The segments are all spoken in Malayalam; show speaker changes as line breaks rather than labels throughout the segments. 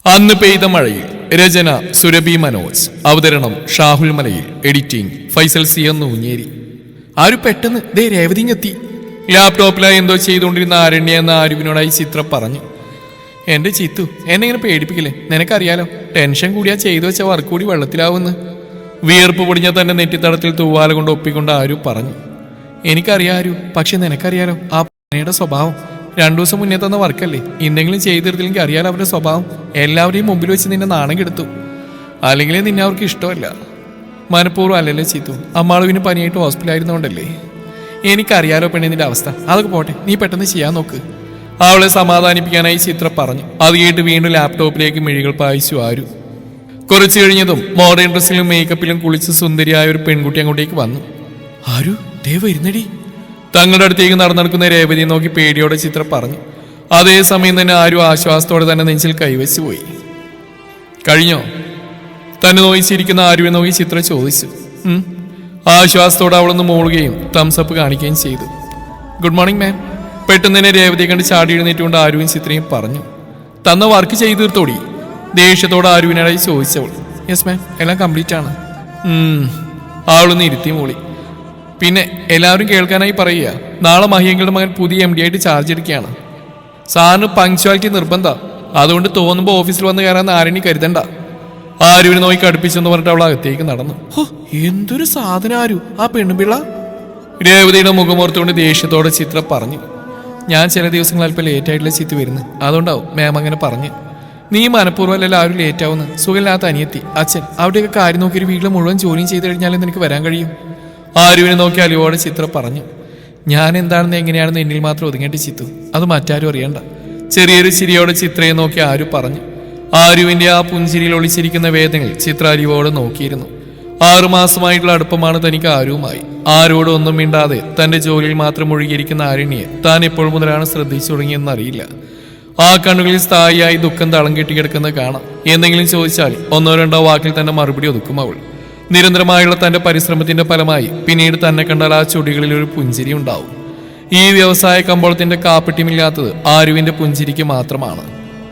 അന്ന് പെയ്ത മഴയിൽ രചന സുരഭി മനോജ്, അവതരണം ഷാഹുൽ മലയിൽ, എഡിറ്റിംഗ് ഫൈസൽ സി എന്ന് ഊഞ്ഞേരി. ആരു പെട്ടെന്ന് ദേ രേവതിങ്ങെത്തി. ലാപ്ടോപ്പിലായി എന്തോ ചെയ്തുകൊണ്ടിരുന്ന ആരണ്യ എന്ന ആരുവിനോടായി ചിത്രം പറഞ്ഞു. എന്റെ ചിത്തു, എന്നെ ഇങ്ങനെ പേടിപ്പിക്കില്ലേ? നിനക്കറിയാലോ, ടെൻഷൻ കൂടിയാ ചെയ്തു വെച്ച വർക്ക് കൂടി വെള്ളത്തിലാവുമെന്ന്. വിയർപ്പ് പൊടിഞ്ഞ തന്റെ നെറ്റിത്തടത്തിൽ തൂവാല കൊണ്ട് ഒപ്പിക്കൊണ്ട് ആരു പറഞ്ഞു. എനിക്കറിയാം ആരു, പക്ഷെ നിനക്കറിയാലോ ആ പണിയുടെ സ്വഭാവം. 2 ദിവസം മുന്നേ തന്ന വർക്കല്ലേ, എന്തെങ്കിലും ചെയ്തെടുത്തില്ലെങ്കിൽ അറിയാലോ അവരുടെ സ്വഭാവം. എല്ലാവരെയും മുമ്പിൽ വെച്ച് നിന്നെ നാണം കെടുത്തു. അല്ലെങ്കിലേ നിന്നെ അവർക്ക് ഇഷ്ടമല്ല. മനഃപൂർവ്വം അല്ലല്ലേ ചീത്തു, അമ്മാളുവിന് പനിയായിട്ട് ഹോസ്പിറ്റലായിരുന്നോണ്ടല്ലേ. എനിക്കറിയാലോ പെണ്ണിന്റെ അവസ്ഥ. അതൊക്കെ പോട്ടെ, നീ പെട്ടെന്ന് ചെയ്യാൻ നോക്ക്. അവളെ സമാധാനിപ്പിക്കാനായി ചിത്ര പറഞ്ഞു. അത് കേട്ട് വീണ്ടും ലാപ്ടോപ്പിലേക്ക് മിഴികൾ പായിച്ചു ആരു. കുറച്ചു കഴിഞ്ഞതും മോഡേൺ ഡ്രസ്സിലും മേക്കപ്പിലും കുളിച്ച് സുന്ദരിയായ ഒരു പെൺകുട്ടി അങ്ങോട്ടേക്ക് വന്നു. ആരു, ദേ വരുന്നടി. തങ്ങളുടെ അടുത്തേക്ക് നടന്നെടുക്കുന്ന രേവതിയെ നോക്കി പേടിയോടെ ചിത്ര പറഞ്ഞു. അതേസമയം തന്നെ ആരു ആശ്വാസത്തോടെ തന്നെ നെഞ്ചിൽ കൈവച്ചു പോയി. കഴിഞ്ഞോ? തന്നെ നോയിച്ചിരിക്കുന്ന ആരുവെ നോക്കി ചിത്ര ചോദിച്ചു. ആശ്വാസത്തോടെ അവളൊന്ന് മൂളുകയും തംസപ്പ് കാണിക്കുകയും ചെയ്തു. Good morning ma'am. പെട്ടെന്ന് തന്നെ രേവതിയെ കണ്ട് ചാടി എഴുന്നേറ്റുകൊണ്ട് ആരുവും ചിത്രയും പറഞ്ഞു. തന്ന വർക്ക് ചെയ്തു തീർത്തോടി? ദേഷ്യത്തോടെ ആരുവിനായി ചോദിച്ചവൾ. യെസ് മാം, എല്ലാം കംപ്ലീറ്റ് ആണ്. അവളൊന്ന് ഇരുത്തി മൂളി. പിന്നെ എല്ലാവരും കേൾക്കാനായി പറയുക, നാളെ മഹിയങ്ങളുടെ മകൻ പുതിയ MD ആയിട്ട് ചാർജ് എടുക്കുകയാണ്. സാറിന് പങ്ക്ച്വാലിറ്റി നിർബന്ധം. അതുകൊണ്ട് തോന്നുമ്പോൾ ഓഫീസിൽ വന്ന് കയറാൻ ആരെണ്ണി കരുതണ്ട. ആരുവിനെ നോക്കി കടുപ്പിച്ചെന്ന് പറഞ്ഞിട്ട് അവൾ അകത്തേക്ക് നടന്നു. എന്തൊരു സാധനം ആരു ആ പെണ്ണുപിള്ള. രേവതിയുടെ മുഖമോർത്തുകൊണ്ട് ദേഷ്യത്തോടെ ചിത്ര പറഞ്ഞു. ഞാൻ ചില ദിവസങ്ങൾ അല്പം ലേറ്റ് ആയിട്ടുള്ള ചിത്ത് വരുന്നു, അതുകൊണ്ടാവും മാം അങ്ങനെ പറഞ്ഞു. നീ മനഃപൂർവ്വമല്ല ആരും ലേറ്റ് ആവുന്നു. സുഖമില്ലാത്ത അനിയത്തി, അച്ഛൻ, അവിടെയൊക്കെ കാര്യം നോക്കിയൊരു വീട്ടിൽ മുഴുവൻ ജോലിയും ചെയ്ത് കഴിഞ്ഞാലേ നിനക്ക് വരാൻ കഴിയും. ആരുവിനെ നോക്കി അലിവോടെ ചിത്ര പറഞ്ഞു. ഞാൻ എന്താണെന്ന് എങ്ങനെയാണെന്ന് എന്നിൽ മാത്രം ഒതുങ്ങേണ്ടി ചിത്തു, അത് മറ്റാരും അറിയണ്ട. ചെറിയൊരു ചിരിയോടെ ചിത്രയെ നോക്കി ആരു പറഞ്ഞു. ആരുവിന്റെ ആ പുഞ്ചിരിയിൽ ഒളിച്ചിരിക്കുന്ന വേദനകൾ ചിത്ര അലിവോടെ നോക്കിയിരുന്നു. 6 മാസമായിട്ടുള്ള അടുപ്പമാണ് തനിക്ക് ആരുവുമായി. ആരോടും ഒന്നും മിണ്ടാതെ തന്റെ ജോലിയിൽ മാത്രം മുഴുകിയിരിക്കുന്ന ആരണ്യെ താൻ എപ്പോൾ മുതലാണ് ശ്രദ്ധിച്ചു തുടങ്ങിയെന്നറിയില്ല. ആ കണ്ണുകളിൽ സ്ഥായിയായി ദുഃഖം തളം കെട്ടിക്കിടക്കുന്നത് കാണാം. എന്തെങ്കിലും ചോദിച്ചാൽ 1-2 വാക്കിൽ തന്നെ മറുപടി ഒതുക്കും അവൾ. നിരന്തരമായുള്ള തന്റെ പരിശ്രമത്തിന്റെ ഫലമായി പിന്നീട് തന്നെ കണ്ടാൽ ആ ചുടികളിൽ ഒരു പുഞ്ചിരി ഉണ്ടാവും. ഈ വ്യവസായ കമ്പോളത്തിന്റെ കാപ്പട്യമില്ലാത്തത് ആരുവിന്റെ പുഞ്ചിരിക്ക് മാത്രമാണ്.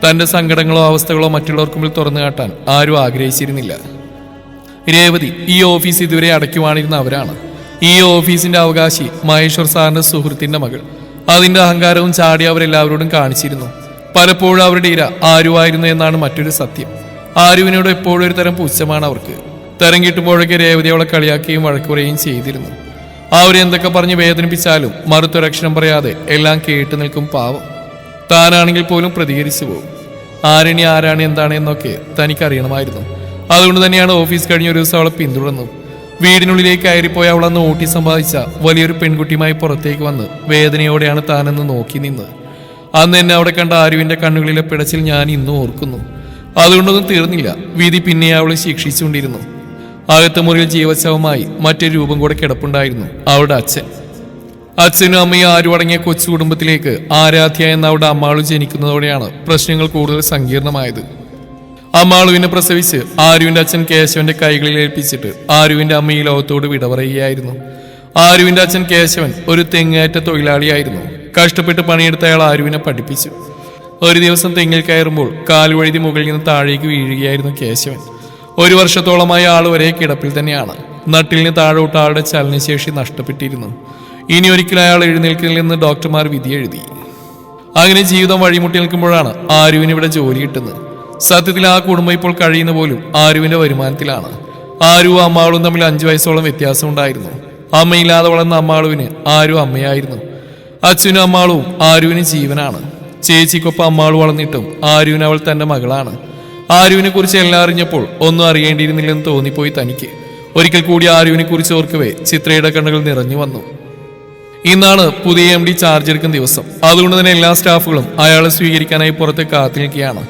തന്റെ സങ്കടങ്ങളോ അവസ്ഥകളോ മറ്റുള്ളവർക്ക് മുമ്പിൽ തുറന്നു കാട്ടാൻ ആരും ആഗ്രഹിച്ചിരുന്നില്ല. രേവതി ഈ ഓഫീസ് ഇതുവരെ അടയ്ക്കുവാണിരുന്ന അവരാണ്. ഈ ഓഫീസിന്റെ അവകാശി മഹേശ്വർ സാറിന്റെ സുഹൃത്തിന്റെ മകൾ. അതിന്റെ അഹങ്കാരവും ചാടി അവരെല്ലാവരോടും കാണിച്ചിരുന്നു. പലപ്പോഴും അവരുടെ ഇര ആരുവായിരുന്നു എന്നാണ് മറ്റൊരു സത്യം. ആരുവിനോട് എപ്പോഴും ഒരു തരം പുച്ഛമാണ് അവർക്ക്. തരം കിട്ടുമ്പോഴൊക്കെ രേവതി അവളെ കളിയാക്കുകയും വഴക്കുറയുകയും ചെയ്തിരുന്നു. അവരെന്തൊക്കെ പറഞ്ഞ് വേദനിപ്പിച്ചാലും മറുത്തൊരക്ഷരം പറയാതെ എല്ലാം കേട്ടു നിൽക്കും പാവം. താനാണെങ്കിൽ പോലും പ്രതികരിച്ചു പോകും. ആരണി ആരാണ് എന്താണ് എന്നൊക്കെ തനിക്കറിയണമായിരുന്നു. അതുകൊണ്ട് തന്നെയാണ് ഓഫീസ് കഴിഞ്ഞ ഒരു ദിവസം അവളെ പിന്തുടർന്നു. വീടിനുള്ളിലേക്ക് കയറിപ്പോയ അവൾ അന്ന് ഓട്ടി സമ്പാദിച്ച വലിയൊരു പെൺകുട്ടിയുമായി പുറത്തേക്ക് വന്ന് വേദനയോടെയാണ് താനെന്ന് നോക്കി നിന്ന്. അന്ന് എന്നെ അവിടെ കണ്ട ആരുവിന്റെ കണ്ണുകളിലെ പിടച്ചിൽ ഞാൻ ഇന്നും ഓർക്കുന്നു. അതുകൊണ്ടൊന്നും തീർന്നില്ല. വിധി പിന്നെ അവളെ ശിക്ഷിച്ചുകൊണ്ടിരുന്നു. അകത്ത് മുറിയിൽ ജീവശവമായി മറ്റൊരു രൂപം കൂടെ കിടപ്പുണ്ടായിരുന്നു, അവളുടെ അച്ഛൻ. അച്ഛനും അമ്മയും ആരും അടങ്ങിയ കൊച്ചു കുടുംബത്തിലേക്ക് ആരാധ്യ എന്ന അവളുടെ അമ്മാളു ജനിക്കുന്നതോടെയാണ് പ്രശ്നങ്ങൾ കൂടുതൽ സങ്കീർണമായത്. അമ്മാളുവിനെ പ്രസവിച്ച് ആരുവിന്റെ അച്ഛൻ കേശവന്റെ കൈകളിൽ ഏൽപ്പിച്ചിട്ട് ആരുവിന്റെ അമ്മ ഈ ലോകത്തോട് വിട പറയുകയായിരുന്നു. ആരുവിന്റെ അച്ഛൻ കേശവൻ ഒരു തെങ്ങേറ്റ തൊഴിലാളിയായിരുന്നു. കഷ്ടപ്പെട്ട് പണിയെടുത്ത അയാൾ ആരുവിനെ പഠിപ്പിച്ചു. ഒരു ദിവസം തെങ്ങിൽ കയറുമ്പോൾ കാലുവഴുതി മുകളിൽ നിന്ന് താഴേക്ക് വീഴുകയായിരുന്നു കേശവൻ. 1 വർഷത്തോളമായി ആൾ ഒരേ കിടപ്പിൽ തന്നെയാണ്. നട്ടിലിന് താഴോട്ട് ആളുടെ ചലനശേഷി നഷ്ടപ്പെട്ടിരുന്നു. ഇനി ഒരിക്കലും അയാൾ എഴുന്നേൽക്കില്ലെന്ന് ഡോക്ടർമാർ വിധി എഴുതി. അങ്ങനെ ജീവിതം വഴിമുട്ടി നിൽക്കുമ്പോഴാണ് ആരുവിന് ഇവിടെ ജോലി കിട്ടുന്നത്. സത്യത്തിൽ ആ കുടുംബം ഇപ്പോൾ കഴിയുന്ന പോലും ആരുവിന്റെ വരുമാനത്തിലാണ്. ആരുവും അമ്മാളും തമ്മിൽ 5 വയസ്സോളം വ്യത്യാസം ഉണ്ടായിരുന്നു. അമ്മയില്ലാതെ വളർന്ന അമ്മാളുവിന് ആരു അമ്മയായിരുന്നു. അച്ഛനും അമ്മാളും ആരുവിന് ജീവനാണ്. ചേച്ചിക്കൊപ്പം അമ്മാളു വളർന്നിട്ടും ആരുവിന് അവൾ തന്റെ മകളാണ്. ആരുവിനെ കുറിച്ച് എല്ലാം അറിഞ്ഞപ്പോൾ ഒന്നും അറിയേണ്ടിയിരുന്നില്ലെന്ന് തോന്നിപ്പോയി തനിക്ക്. ഒരിക്കൽ കൂടി ആരുവിനെ കുറിച്ച് ഓർക്കവേ ചിത്രയുടെ കണ്ണുകൾ നിറഞ്ഞു വന്നു. ഇന്നാണ് പുതിയ MD ചാർജ് എടുക്കുന്ന ദിവസം. അതുകൊണ്ട് തന്നെ എല്ലാ സ്റ്റാഫുകളും അയാളെ സ്വീകരിക്കാനായി പുറത്ത് കാത്തു നിൽക്കുകയാണ്.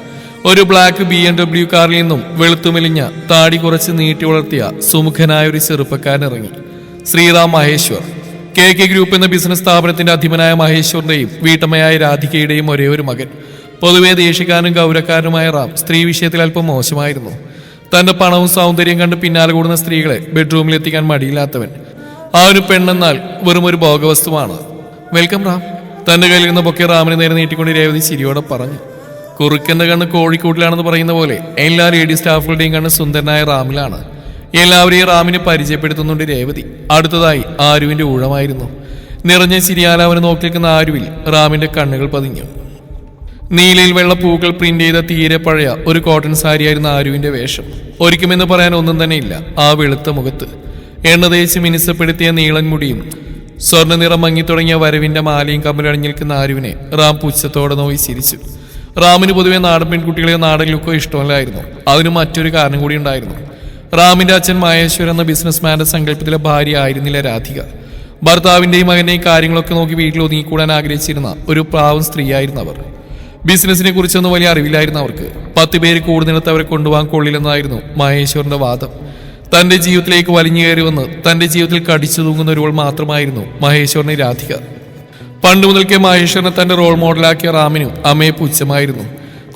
ഒരു ബ്ലാക്ക് BMW കാറിൽ നിന്നും വെളുത്തുമെലിഞ്ഞ താടി കുറച്ച് നീട്ടി വളർത്തിയ സുമുഖനായ ഒരു ചെറുപ്പക്കാരൻ ഇറങ്ങി. ശ്രീറാം മഹേശ്വർ. KK ഗ്രൂപ്പ് എന്ന ബിസിനസ് സ്ഥാപനത്തിന്റെ അധിപനായ മഹേശ്വറിന്റെയും വീട്ടമ്മയായ രാധികയുടെയും ഒരേ ഒരു മകൻ. പൊതുവെ ദേഷ്യക്കാരനും ഗൗരവക്കാരനുമായ റാം സ്ത്രീ വിഷയത്തിൽ അല്പം മോശമായിരുന്നു. തന്റെ പണവും സൗന്ദര്യം കണ്ട് പിന്നാലെ കൂടുന്ന സ്ത്രീകളെ ബെഡ്റൂമിൽ എത്തിക്കാൻ മടിയില്ലാത്തവൻ. ആ ഒരു പെണ്ണെന്നാൽ വെറും ഒരു ഭോഗവസ്തുവാണ്. വെൽക്കം റാം. തന്റെ കയ്യിൽ നിന്ന് പൊക്കെ റാമിന് നേരെ നീട്ടിക്കൊണ്ട് രേവതി ചിരിയോടെ പറഞ്ഞു. കുറുക്കന്റെ കണ്ണ് കോഴിക്കോട്ടിലാണെന്ന് പറയുന്ന പോലെ എല്ലാ ലേഡി സ്റ്റാഫുകളുടെയും കണ്ണ് സുന്ദരനായ റാമിലാണ്. എല്ലാവരെയും റാമിനെ പരിചയപ്പെടുത്തുന്നുണ്ട് രേവതി. അടുത്തതായി ആരുവിന്റെ ഊഴമായിരുന്നു. നിറഞ്ഞ ചിരിയാലാവനെ നോക്കി നിൽക്കുന്ന ആരുവിൽ റാമിന്റെ കണ്ണുകൾ പതിഞ്ഞു. നീലയിൽ വെള്ള പൂക്കൾ പ്രിന്റ് ചെയ്ത തീരെ പഴയ ഒരു കോട്ടൺ സാരിയായിരുന്നു ആരുവിന്റെ വേഷം. ഒരിക്കുമെന്ന് പറയാൻ ഒന്നും തന്നെ ഇല്ല ആ വെളുത്ത മുഖത്ത്. എണ്ണ തേച്ച് മിനുസപ്പെടുത്തിയ നീളൻ മുടിയും സ്വർണ്ണ നിറം മങ്ങിത്തുടങ്ങിയ വരവിന്റെ മാലയും കമ്മലണിഞ്ഞു നിൽക്കുന്ന ആരുവിനെ റാം പുച്ഛത്തോടെ നോക്കി ചിരിച്ചു. റാമിന് പൊതുവെ നാടൻ പെൺകുട്ടികളെ നാടൻ ലുക്കോ ഇഷ്ടമല്ലായിരുന്നു. അതിന് മറ്റൊരു കാരണം കൂടി ഉണ്ടായിരുന്നു. റാമിന്റെ അച്ഛൻ മഹേശ്വർ എന്ന ബിസിനസ്മാന്റെ സങ്കല്പത്തിലെ ഭാര്യ ആയിരുന്നില്ല രാധിക. ഭർത്താവിന്റെയും മകന്റെയും കാര്യങ്ങളൊക്കെ നോക്കി വീട്ടിൽ ഒതുങ്ങിക്കൂടാൻ ആഗ്രഹിച്ചിരുന്ന ഒരു പാവം സ്ത്രീയായിരുന്നു അവർ. ബിസിനസിനെ കുറിച്ചൊന്നും വലിയ അറിവില്ലായിരുന്നു അവർക്ക്. 10 പേര് കൂടുതലെടുത്ത് അവരെ കൊണ്ടുപോകാൻ കൊള്ളില്ലെന്നായിരുന്നു മഹേശ്വറിന്റെ വാദം. തന്റെ ജീവിതത്തിലേക്ക് വലിഞ്ഞു കയറി വന്ന് തന്റെ ജീവിതത്തിൽ കടിച്ചു തൂങ്ങുന്ന ഒരുവൾ മാത്രമായിരുന്നു മഹേശ്വറിന് രാധിക. പണ്ട് മുതൽക്കേ മഹേശ്വറിനെ തന്റെ റോൾ മോഡലാക്കിയ റാമിനും അമ്മയെ പുച്ഛമായിരുന്നു.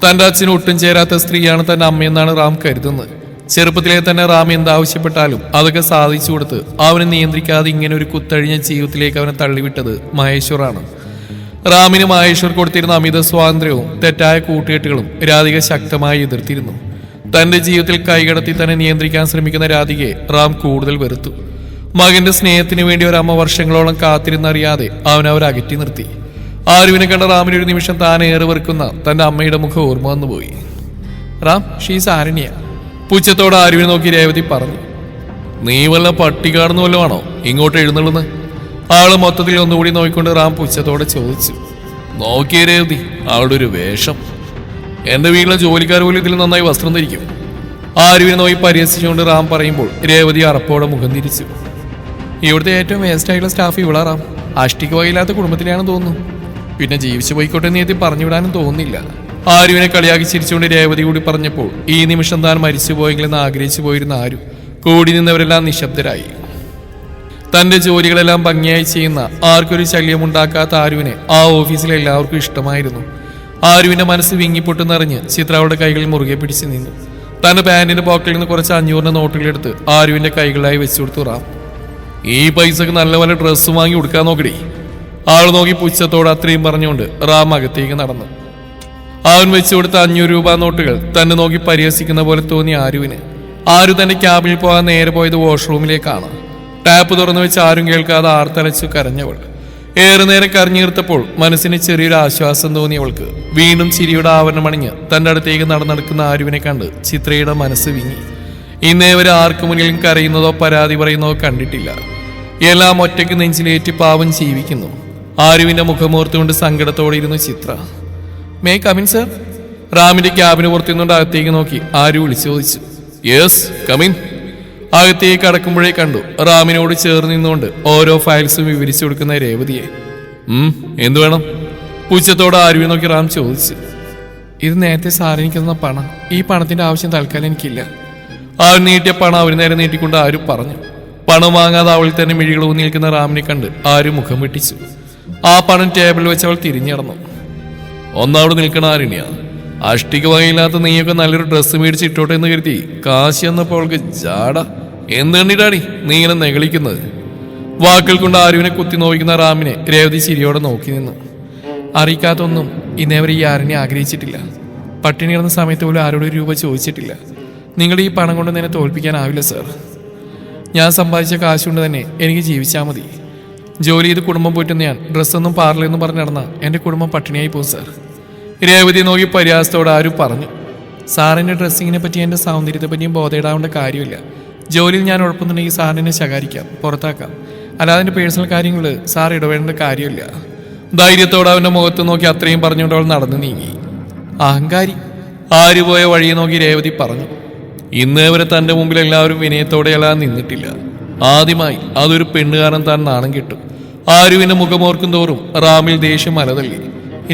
തന്റെ അച്ഛന് ഒട്ടും ചേരാത്ത സ്ത്രീയാണ് തന്റെ അമ്മയെന്നാണ് റാം കരുതുന്നത്. ചെറുപ്പത്തിലെ തന്നെ റാം എന്താവശ്യപ്പെട്ടാലും അതൊക്കെ സാധിച്ചു കൊടുത്ത് അവനെ നിയന്ത്രിക്കാതെ ഇങ്ങനെ ഒരു കുത്തഴിഞ്ഞ ജീവിതത്തിലേക്ക് അവനെ തള്ളിവിട്ടത് മഹേശ്വറാണ്. റാമിന് മഹേശ്വർ കൊടുത്തിരുന്ന അമിത സ്വാതന്ത്ര്യവും തെറ്റായ കൂട്ടുകെട്ടുകളും രാധിക ശക്തമായി എതിർത്തിരുന്നു. തന്റെ ജീവിതത്തിൽ കൈകടത്തി തന്നെ നിയന്ത്രിക്കാൻ ശ്രമിക്കുന്ന രാധികയെ റാം കൂടുതൽ വെറുത്തു. മകന്റെ സ്നേഹത്തിന് വേണ്ടി ഒരമ്മ വർഷങ്ങളോളം കാത്തിരുന്നറിയാതെ അവർ അകറ്റി നിർത്തി. ആരുവിനെ കണ്ട റാമിന് ഒരു നിമിഷം താൻ ഏറെ വെറുക്കുന്ന തന്റെ അമ്മയുടെ മുഖം ഓർമ്മ വന്നുപോയി. റാം, ഷീസ് ആരണ്യ. പുച്ഛത്തോടെ ആരുവിനെ നോക്കി രേവതി പറഞ്ഞു. നീ വല്ല പട്ടികാടുന്ന വല്ലതാണോ ഇങ്ങോട്ട് എഴുന്നള്ളുന്ന? ആള് മൊത്തത്തിൽ ഒന്നുകൂടി നോക്കിക്കൊണ്ട് റാം പുച്ഛത്തോടെ ചോദിച്ചു. നോക്കിയേ രേവതി, അവളുടെ ഒരു വേഷം. എന്റെ വീട്ടിലെ ജോലിക്കാർ പോലും ഇതിൽ നന്നായി വസ്ത്രം ധരിക്കും. ആരുവിനെ നോക്കി പരിഹസിച്ചുകൊണ്ട് റാം പറയുമ്പോൾ രേവതി അറപ്പോടെ മുഖം തിരിച്ചു. ഇവിടുത്തെ ഏറ്റവും വേസ്റ്റ് ആയിട്ടുള്ള സ്റ്റാഫ് ഇവളാ റാം. അഷ്ടിക്ക് വകയില്ലാത്ത കുടുംബത്തിലാണെന്ന് തോന്നുന്നു. പിന്നെ ജീവിച്ചു പോയിക്കോട്ടെ എന്ന് എത്തി പറഞ്ഞുവിടാനും തോന്നുന്നില്ല. ആരുവിനെ കളിയാക്കി ചിരിച്ചുകൊണ്ട് രേവതി കൂടി പറഞ്ഞപ്പോൾ ഈ നിമിഷം താൻ മരിച്ചു പോയെങ്കിലെന്ന് ആഗ്രഹിച്ചു പോയിരുന്ന ആരു കൂടി നിന്നവരെല്ലാം നിശബ്ദരായി. തന്റെ ജോലികളെല്ലാം ഭംഗിയായി ചെയ്യുന്ന ആർക്കൊരു ശല്യമുണ്ടാക്കാത്ത ആരുവിനെ ആ ഓഫീസിലെ എല്ലാവർക്കും ഇഷ്ടമായിരുന്നു. ആരുവിന്റെ മനസ്സ് വിങ്ങിപ്പൊട്ടെന്നറിഞ്ഞ് ചിത്ര അവളുടെ കൈകളിൽ മുറുകെ പിടിച്ചു നിന്നു. തന്റെ പാന്റിന്റെ പോക്കറ്റിൽ നിന്ന് കുറച്ച് 500 നോട്ടുകളെടുത്ത് ആരുവിന്റെ കൈകളായി വെച്ചു കൊടുത്തു റാം. ഈ പൈസക്ക് നല്ല വല്ല ഡ്രസ്സ് വാങ്ങി കൊടുക്കാൻ നോക്കടി. ആൾ നോക്കി പുച്ഛത്തോട് അത്രയും പറഞ്ഞുകൊണ്ട് റാം അകത്തേക്ക് നടന്നു. അവൻ വെച്ചു കൊടുത്ത 500 രൂപ നോട്ടുകൾ തന്നെ നോക്കി പരിഹസിക്കുന്ന പോലെ തോന്നി ആരുവിന്. ആരു തന്റെ ക്യാബിൽ പോകാൻ നേരെ പോയത് വാഷ്റൂമിലേക്കാണ്. ടാപ്പ് തുറന്നു വെച്ച് ആരും കേൾക്കാതെ ആർത്തലച്ചു കരഞ്ഞവൾ. ഏറെ നേരം കരഞ്ഞീർത്തപ്പോൾ മനസ്സിന് ചെറിയൊരു ആശ്വാസം തോന്നിയവൾക്ക് വീണ്ടും ചിരിയുടെ ആവരണമണിഞ്ഞ് തന്റെ അടുത്തേക്ക് നടന്നെടുക്കുന്ന ആരുവിനെ കണ്ട് ചിത്രയുടെ മനസ്സ് വിങ്ങി. ഇന്നേവരെ ആർക്കു മുന്നിലും കരയുന്നതോ പരാതി പറയുന്നതോ കണ്ടിട്ടില്ല. എല്ലാം ഒറ്റയ്ക്ക് നെഞ്ചിലേറ്റി പാവം ജീവിക്കുന്നു. ആരുവിന്റെ മുഖമോർത്തുകൊണ്ട് സങ്കടത്തോടെ ഇരുന്നു ചിത്ര. May come in sir? റാമിന്റെ ക്യാബിന് പുറത്തുനിന്നുകൊണ്ട് അകത്തേക്ക് നോക്കി ആരു വിളിച്ചു ചോദിച്ചു. Yes come in. അകത്തേക്ക് കടക്കുമ്പോഴേ കണ്ടു റാമിനോട് ചേർന്ന് നിന്നുകൊണ്ട് ഓരോ ഫയൽസും വിവരിച്ചു കൊടുക്കുന്ന രേവതിയെ. എന്തു വേണം? പുച്ഛത്തോടെ ആരുവിനെ നോക്കി റാം ചോദിച്ചു. ഇത് നേരത്തെ സാറിനിക്ക് തന്ന പണം. ഈ പണത്തിന്റെ ആവശ്യം തൽക്കാലം എനിക്കില്ല. അവൻ നീട്ടിയ പണം അവന് നേരെ നീട്ടിക്കൊണ്ട് ആരും പറഞ്ഞു. പണം വാങ്ങാതെ അവളിൽ തന്നെ മിഴികൾ ഊന്നി നിൽക്കുന്ന റാമിനെ കണ്ട് ആരും മുഖം വെട്ടിച്ചു. ആ പണം ടേബിളിൽ വെച്ച് അവൾ തിരിഞ്ഞിടന്നു. ഒന്നവിടെ നിൽക്കണ ആരുണ്യ, അഷ്ടിക്ക് വകയില്ലാത്ത നീയൊക്കെ നല്ലൊരു ഡ്രസ്സ് മേടിച്ച് ഇട്ടോട്ടെ എന്ന് കരുതി കാശി എന്നപ്പോൾ അവൾക്ക് ജാട. എന്ത് കണ്ടിട്ടാടി നീ ഇങ്ങനെ നെകളിക്കുന്നത്? വാക്കുകൾ കൊണ്ട് ആരുവിനെ കുത്തി നോക്കുന്ന റാമിനെ രേവതി ചിരിയോടെ നോക്കി നിന്നു. അറിയിക്കാത്തൊന്നും ഇന്നേവരെ ഈ ആരുണ്യെ ആഗ്രഹിച്ചിട്ടില്ല. പട്ടിണി കിടന്ന സമയത്ത് പോലും ആരോട് രൂപ ചോദിച്ചിട്ടില്ല. നിങ്ങളുടെ ഈ പണം കൊണ്ട് എന്നെ തോൽപ്പിക്കാനാവില്ല സാർ. ഞാൻ സമ്പാദിച്ച കാശുകൊണ്ട് തന്നെ എനിക്ക് ജീവിച്ചാൽ മതി. ജോലി ചെയ്ത് കുടുംബം പോയിട്ട് ഞാൻ ഡ്രസ്സൊന്നും പാർലെന്നും പറഞ്ഞ് നടന്ന എൻ്റെ കുടുംബം പട്ടിണിയായി പോകും സാർ. രേവതി നോക്കി പരിഹാസത്തോടെ ആരും പറഞ്ഞു. സാറിൻ്റെ ഡ്രസ്സിങ്ങിനെ പറ്റി എൻ്റെ സൗന്ദര്യത്തെ പറ്റിയും ബോധയിടാവേണ്ട കാര്യമില്ല. ജോലിയിൽ ഞാൻ ഉഴപ്പുന്നുണ്ടെങ്കിൽ സാറിനെ ശകാരിക്കാം, പുറത്താക്കാം. അല്ലാതെ എൻ്റെ പേഴ്സണൽ കാര്യങ്ങൾ സാർ ഇടപെടേണ്ട കാര്യമില്ല. ധൈര്യത്തോടെ അവൻ്റെ മുഖത്ത് നോക്കി അത്രയും പറഞ്ഞുകൊണ്ട് അവൾ നടന്നു നീങ്ങി. അഹങ്കാരി. ആര് പോയ വഴിയെ നോക്കി രേവതി പറഞ്ഞു. ഇന്നേ വരെ തൻ്റെ മുമ്പിൽ എല്ലാവരും വിനയത്തോടെയല്ലാതെ നിന്നിട്ടില്ല. ആദ്യമായി അതൊരു പെണ്ണുകാരൻ താൻ നാണം കിട്ടും. ആരുവിന്റെ മുഖമോർക്കും തോറും റാമിൽ ദേഷ്യം അലതള്ളി.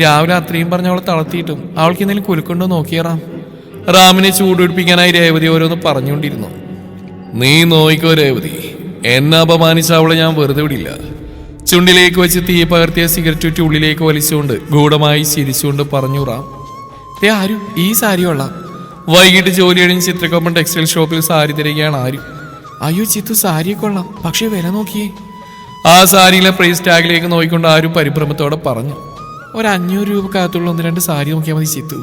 രാവിലെ അത്രയും പറഞ്ഞ അവളെ തളർത്തിയിട്ടും അവൾക്ക് എന്തെങ്കിലും കുലുക്കൊണ്ടോ നോക്കിയ റാമിനെ ചൂടുപിടിപ്പിക്കാനായി രേവതി ഓരോന്ന് പറഞ്ഞുകൊണ്ടിരുന്നു. നീ നോയിക്കോ രേവതി, എന്നെ അപമാനിച്ച അവളെ ഞാൻ വെറുതെ വിടില്ല. ചുണ്ടിലേക്ക് വെച്ച് തീ പകർത്തിയ സിഗരറ്റ് ചുറ്റി ഉള്ളിലേക്ക് വലിച്ചുകൊണ്ട് ഗൂഢമായി ചിരിച്ചുകൊണ്ട് പറഞ്ഞു റാം. ആരു ഈ സാരി കൊള്ളാം. വൈകിട്ട് ജോലി കഴിഞ്ഞ് ചിത്രക്കൊപ്പം ടെക്സ്റ്റൈൽ ഷോപ്പിൽ സാരി തിരയുകയാണ് ആരു. അയ്യോ ചിത്തു, സാരിയെ കൊള്ളാം, പക്ഷെ വില നോക്കിയേ. ആ സാരിയിലെ പ്രൈസ് ടാഗിലേക്ക് നോക്കിക്കൊണ്ട് ആരും പരിഭ്രമത്തോടെ പറഞ്ഞു. ഒരു 500 രൂപക്കകത്തുള്ള 1-2 സാരി നോക്കിയാൽ മതി ചിത്തു.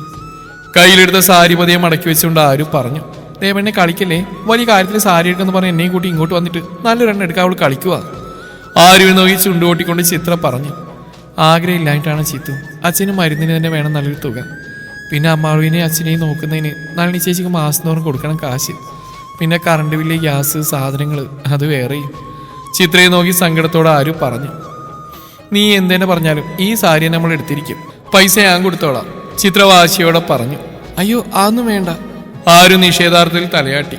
കയ്യിലെടുത്ത സാരി പതിയെ മടക്കി വെച്ചുകൊണ്ട് ആരും പറഞ്ഞു, ദേവണ്ണെ കളിക്കല്ലേ, വലിയ കാര്യത്തിൽ സാരി എടുക്കെന്ന് പറഞ്ഞ് എന്നെയും കൂട്ടി ഇങ്ങോട്ട് വന്നിട്ട് നല്ലൊരെണ്ണം എടുക്കാൻ അവൾ കളിക്കുക. ആരും നോക്കി ചുണ്ടുകൊട്ടിക്കൊണ്ട് ചിത്ര പറഞ്ഞു. ആഗ്രഹമില്ലായിട്ടാണ് ചിത്തു. അച്ഛനും മരുന്നിന് തന്നെ വേണം നല്ലൊരു തുക. പിന്നെ അമ്മാവിനെയും അച്ഛനെയും നോക്കുന്നതിന് നളിനി ചേച്ചിക്ക് മാസം തോറും കൊടുക്കണം കാശ്. പിന്നെ കറണ്ട് ബില്ല്, ഗ്യാസ്, സാധനങ്ങൾ അത് വേറെയും. ചിത്രയെ നോക്കി സങ്കടത്തോടെ ആരും പറഞ്ഞു. നീ എന്തെന്നെ പറഞ്ഞാലും ഈ സാരി നമ്മൾ എടുത്തിരിക്കും, പൈസ ഞാൻ കൊടുത്തോളാം, ചിത്ര വാശിയോടെ പറഞ്ഞു. അയ്യോ അതൊന്നും വേണ്ട. ആരും നിഷേധാർത്ഥത്തിൽ തലയാട്ടി.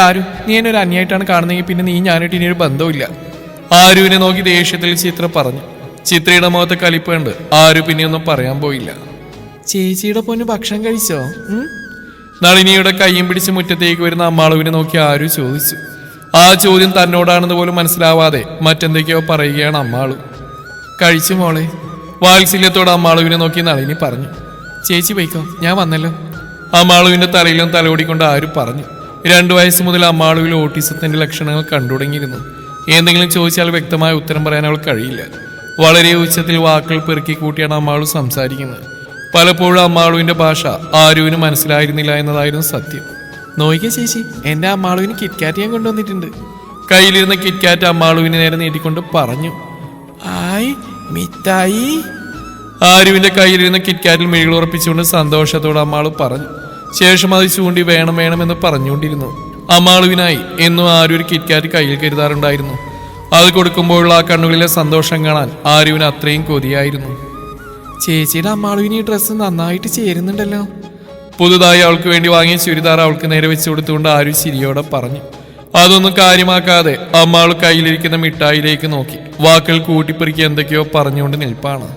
ആരും നീ എന്നെ ഒരു അന്യായിട്ടാണ് കാണുന്നതെങ്കിൽ പിന്നെ നീ ഞാനായിട്ട് ഇനി ഒരു ബന്ധവുമില്ല. ആരുവിനെ നോക്കി ദേഷ്യത്തിൽ ചിത്ര പറഞ്ഞു. ചിത്രയുടെ മുഖത്തെ കലിപ്പ് കണ്ട് ആരും പിന്നെ ഒന്നും പറയാൻ പോയില്ല. ചേച്ചിയുടെ പൊന്ന് ഭക്ഷണം കഴിച്ചോ? നളിനിയുടെ കയ്യും പിടിച്ച് മുറ്റത്തേക്ക് വരുന്ന അമ്മാളുവിനെ നോക്കി ആരു ചോദിച്ചു. ആ ചോദ്യം തന്നോടാണെന്ന് പോലും മനസ്സിലാവാതെ മറ്റെന്തൊക്കെയോ പറയുകയാണ് അമ്മാളു. കഴിച്ചു മോളെ. വാത്സല്യത്തോടെ അമ്മാളുവിനെ നോക്കി നളിനി പറഞ്ഞു. ചേച്ചി പോയിക്കോ, ഞാൻ വന്നല്ലോ. അമ്മാളുവിന്റെ തലയിലും തലോടിക്കൊണ്ട് ആരും പറഞ്ഞു. 2 വയസ്സ് മുതൽ അമ്മാളുവിൽ ഓട്ടിസത്തിന്റെ ലക്ഷണങ്ങൾ കണ്ടു തുടങ്ങിയിരുന്നു. എന്തെങ്കിലും ചോദിച്ചാൽ വ്യക്തമായ ഉത്തരം പറയാൻ അവൾ കഴിയില്ല. വളരെ ഉച്ചത്തിൽ വാക്കുകൾ പെറുക്കി കൂട്ടിയാണ് അമ്മാളു സംസാരിക്കുന്നത്. പലപ്പോഴും അമ്മാളുവിന്റെ ഭാഷ ആരുവിന് മനസ്സിലായിരുന്നില്ല എന്നതായിരുന്നു സത്യം. നോയിക്കേ ചേച്ചി, എന്റെ അമ്മാളുവിന് കിറ്റ്കാറ്റ് ഞാൻ കൊണ്ടുവന്നിട്ടുണ്ട്. കയ്യിലിരുന്ന കിറ്റ്കാറ്റ് അമ്മാളുവിന് നേരെ നീട്ടിക്കൊണ്ട് പറഞ്ഞു. ആയ് മിഠായി. ആരുവിന്റെ കയ്യിലിരുന്ന കിറ്റ്കാറ്റിൽ മിഴികൾ ഉറപ്പിച്ചുകൊണ്ട് സന്തോഷത്തോടെ അമ്മാളു പറഞ്ഞു. ശേഷം അത് ചൂണ്ടി വേണം വേണമെന്ന് പറഞ്ഞുകൊണ്ടിരുന്നു. അമ്മാളുവിനായി എന്നും ആരും ഒരു കിറ്റ്കാറ്റ് കയ്യിൽ കരുതാറുണ്ടായിരുന്നു. അത് കൊടുക്കുമ്പോഴുള്ള ആ കണ്ണുകളിലെ സന്തോഷം കാണാൻ ആരുവിന് അത്രയും കൊതിയായിരുന്നു. ചേച്ചിയുടെ അമ്മാളുവിന് ഈ ഡ്രസ്സ് നന്നായിട്ട് ചേരുന്നുണ്ടല്ലോ. പുതുതായി അവൾക്ക് വേണ്ടി വാങ്ങിയ ചുരിദാർ അവൾക്ക് നേരെ വെച്ച് കൊടുത്തുകൊണ്ട് ആരു ചിരിയോടെ പറഞ്ഞു. അതൊന്നും കാര്യമാക്കാതെ അമ്മാള് കയ്യിലിരിക്കുന്ന മിഠായിലേക്ക് നോക്കി വാക്കുകൾ കൂട്ടിപ്പെറുക്കി എന്തൊക്കെയോ പറഞ്ഞുകൊണ്ട് നിൽപ്പാണ്.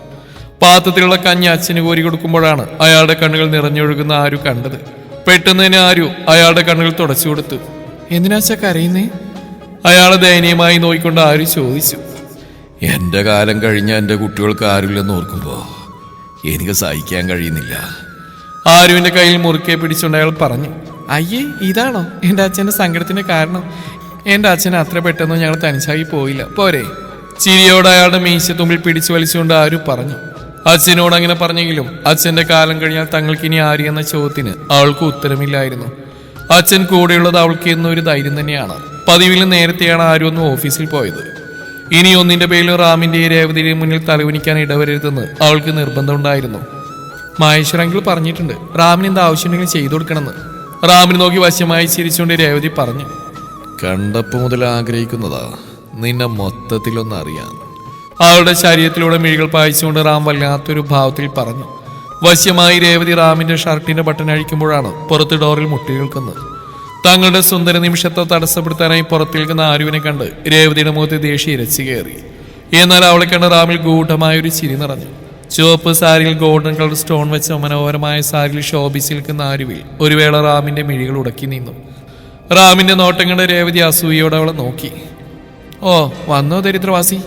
പാത്രത്തിലുള്ള കഞ്ഞി അച്ഛന് കോരി കൊടുക്കുമ്പോഴാണ് അയാളുടെ കണ്ണുകൾ നിറഞ്ഞൊഴുകുന്ന ആരു കണ്ടത്. പെട്ടെന്ന് തന്നെ ആരു അയാളുടെ കണ്ണുകൾ തുടച്ചു കൊടുത്തു. എന്തിനാച്ചാ കരയുന്നേ? അയാളെ ദയനീയമായി നോക്കിക്കൊണ്ട് ആരു ചോദിച്ചു.
എന്റെ കാലം കഴിഞ്ഞ എന്റെ കുട്ടികൾക്ക് ആരുമില്ലെന്ന് ഓർക്കുമ്പോ എനിക്ക് സഹിക്കാൻ കഴിയുന്നില്ല.
ആരുവിന്റെ കയ്യിൽ മുറുക്കെ പിടിച്ചുകൊണ്ട് അയാൾ പറഞ്ഞു. അയ്യേ, ഇതാണോ എന്റെ അച്ഛന്റെ സങ്കടത്തിന്റെ കാരണം? എന്റെ അച്ഛൻ അത്ര പെട്ടെന്ന് ഞങ്ങൾ തനിച്ചായി പോയില്ല, പോരെ? ചിരിയോടെ അയാളുടെ മീശത്തുമ്പിൽ പിടിച്ചു വലിച്ചുകൊണ്ട് ആരു പറഞ്ഞു. അച്ഛനോട് അങ്ങനെ പറഞ്ഞെങ്കിലും അച്ഛന്റെ കാലം കഴിഞ്ഞാൽ തങ്ങൾക്ക് ഇനി ആര് എന്ന ചോദ്യത്തിന് അവൾക്ക് ഉത്തരമില്ലായിരുന്നു. അച്ഛൻ കൂടെയുള്ളത് അവൾക്ക് എന്നൊരു ധൈര്യം തന്നെയാണ്. പതിവിലും നേരത്തെയാണ് ആരും ഒന്ന് ഓഫീസിൽ പോയത്. ഇനി ഒന്നിന്റെ പേരിലും റാമിന്റെയും രേവതിയുടെയും മുന്നിൽ തലകുനിക്കാൻ ഇടവരരുതെന്ന് അവൾക്ക് നിർബന്ധമുണ്ടായിരുന്നു. മഹേശ്വരങ്കിൽ പറഞ്ഞിട്ടുണ്ട് റാമിന് എന്താ ആവശ്യമുണ്ടെങ്കിലും ചെയ്തു കൊടുക്കണമെന്ന്. റാമിനെ നോക്കി വശ്യമായി ചിരിച്ചുകൊണ്ട് രേവതി പറഞ്ഞു.
കണ്ടപ്പോ മുതൽ ആഗ്രഹിക്കുന്നതാ നിന്നെ മൊത്തത്തിലൊന്ന് അറിയാൻ.
അവളുടെ ശരീരത്തിലൂടെ മിഴികൾ പായിച്ചുകൊണ്ട് റാം വല്ലാത്തൊരു ഭാവത്തിൽ പറഞ്ഞു. വശ്യമായി രേവതി റാമിന്റെ ഷർട്ടിന്റെ ബട്ടൺ അഴിക്കുമ്പോഴാണ് പുറത്ത് ഡോറിൽ മുട്ടി നിൽക്കുന്നത്. തങ്ങളുടെ സുന്ദര നിമിഷത്തെ തടസ്സപ്പെടുത്താനായി പുറത്തു നിൽക്കുന്ന ആരുവിനെ കണ്ട് രേവതിയുടെ മുഖത്ത് ദേഷ്യം ഇരച്ചു കയറി. എന്നാൽ അവളെ കണ്ട് റാമിൽ ഗൂഢമായൊരു ചിരി നിറഞ്ഞു. ചുവപ്പ് സാരിയിൽ ഗോൾഡൻ കളർ സ്റ്റോൺ വെച്ച മനോഹരമായ സാരിയിൽ ശോഭിച്ച് നിൽക്കുന്ന ആരുവിൽ ഒരു വേള റാമിന്റെ മിഴികൾ ഉടക്കി നിന്നു. റാമിന്റെ നോട്ടം കണ്ട് രേവതി അസൂയയോടെ അവളെ നോക്കി. ഓ വന്നോ ദരിദ്രവാസി?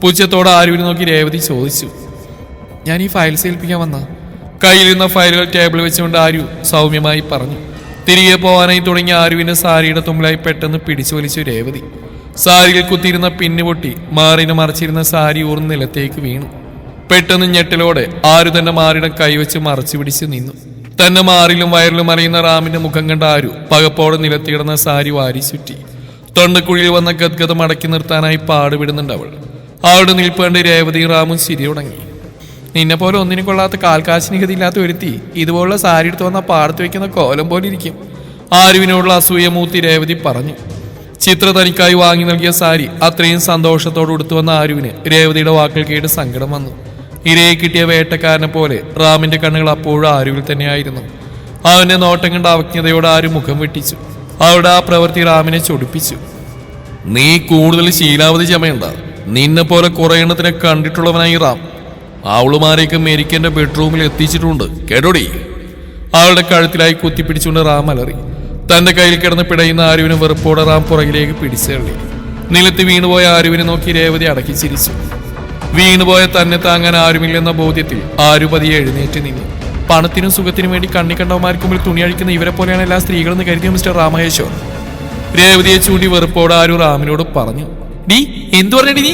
പുച്ഛത്തോടെ ആരുവിനെ നോക്കി രേവതി ചോദിച്ചു. ഞാൻ ഈ ഫയൽസ് ഏൽപ്പിക്കാൻ വന്ന. കയ്യിലിരുന്ന ഫയലുകൾ ടേബിൾ വെച്ചുകൊണ്ട് ആരു സൗമ്യമായി പറഞ്ഞു. തിരികെ പോകാനായി തുടങ്ങിയ ആരുവിന്റെ സാരിയുടെ തുമ്പിലായി പെട്ടെന്ന് പിടിച്ചു വലിച്ചു രേവതി. സാരിയിൽ കുത്തിയിരുന്ന പിന്നു പൊട്ടി മാറിന് മറച്ചിരുന്ന സാരി ഊർന്ന് നിലത്തേക്ക് വീണു. പെട്ടെന്ന് ഞെട്ടലോടെ ആരു തന്നെ മാറിയുടെ കൈവച്ച് മറച്ചു പിടിച്ച് നിന്നു. തന്നെ മാറിലും വയറിലും അറിയുന്ന റാമിന്റെ മുഖം കണ്ട ആരു പകപ്പോടെ നിലത്തികിടന്ന സാരി വാരി ചുറ്റി. തൊണ്ടക്കുഴിയിൽ വന്ന ഗദ്ഗതം അടക്കി നിർത്താനായി പാടുപെടുന്നുണ്ട് അവൾ. അവളുടെ നിൽപ്പ് കണ്ട് രേവതിയും റാമും ചിരി തുടങ്ങി. നിന്നെ പോലെ ഒന്നിനും കൊള്ളാത്ത കാൽക്കാശിനികതയില്ലാത്ത ഒരുത്തി ഇതുപോലുള്ള സാരി എടുത്ത് വന്ന പാടത്ത് വെക്കുന്ന കോലം പോലെ ഇരിക്കും. ആരുവിനോടുള്ള അസൂയ മൂത്തി രേവതി പറഞ്ഞു. ചിത്ര തനിക്കായി വാങ്ങി നൽകിയ സാരി അത്രയും സന്തോഷത്തോട് ഉടുത്തു വന്ന ആരുവിന് രേവതിയുടെ വാക്കുകൾ കേട്ട് സങ്കടം വന്നു. ഇരയെ കിട്ടിയ വേട്ടക്കാരനെ പോലെ റാമിന്റെ കണ്ണുകൾ അപ്പോഴും ആരുവിൽ തന്നെയായിരുന്നു. അവന്റെ നോട്ടം കണ്ട അവജ്ഞതയോട് ആരു മുഖം വെട്ടിച്ചു. അവളുടെ ആ പ്രവൃത്തി റാമിനെ ചൊടിപ്പിച്ചു.
നീ കൂടുതൽ ശീലാവധി ചമയണ്ട. നിന്നെ പോലെ കുറെ എണ്ണത്തിനെ കണ്ടിട്ടുള്ളവനായി റാം. അവളുമാരെയൊക്കെ മെരിക്കന്റെ ബെഡ്റൂമിൽ എത്തിച്ചിട്ടുണ്ട് കേട്ടോടി. അവളുടെ കഴുത്തിലായി കുത്തിപ്പിടിച്ചുകൊണ്ട് റാം അലറി. തന്റെ കയ്യിൽ കിടന്ന് പിടയുന്ന ആരുവിനെ വെറുപ്പോടെ റാം പുറകിലേക്ക് പിടിച്ചേള്ളി. നിലത്ത് വീണുപോയ ആരുവിനെ നോക്കി രേവതി അടക്കി ചിരിച്ചു. വീണുപോയ തന്നെ താങ്ങാൻ ആരുമില്ലെന്ന ബോധ്യത്തിൽ ആരു പതിയെ എഴുന്നേറ്റ് നിന്നു. പണത്തിനും സുഖത്തിനും വേണ്ടി കണ്ണി കണ്ടവന്മാർക്ക് മുമ്പിൽ തുണി അഴിക്കുന്ന ഇവരെ പോലെയാണ് എല്ലാ സ്ത്രീകളെന്ന് കരുതിയ മിസ്റ്റർ രാമഹേശ്വർ. രേവതിയെ ചൂണ്ടി വെറുപ്പോടെ ആരു റാമിനോട് പറഞ്ഞു. ഡി എന്തു പറഞ്ഞടി നീ?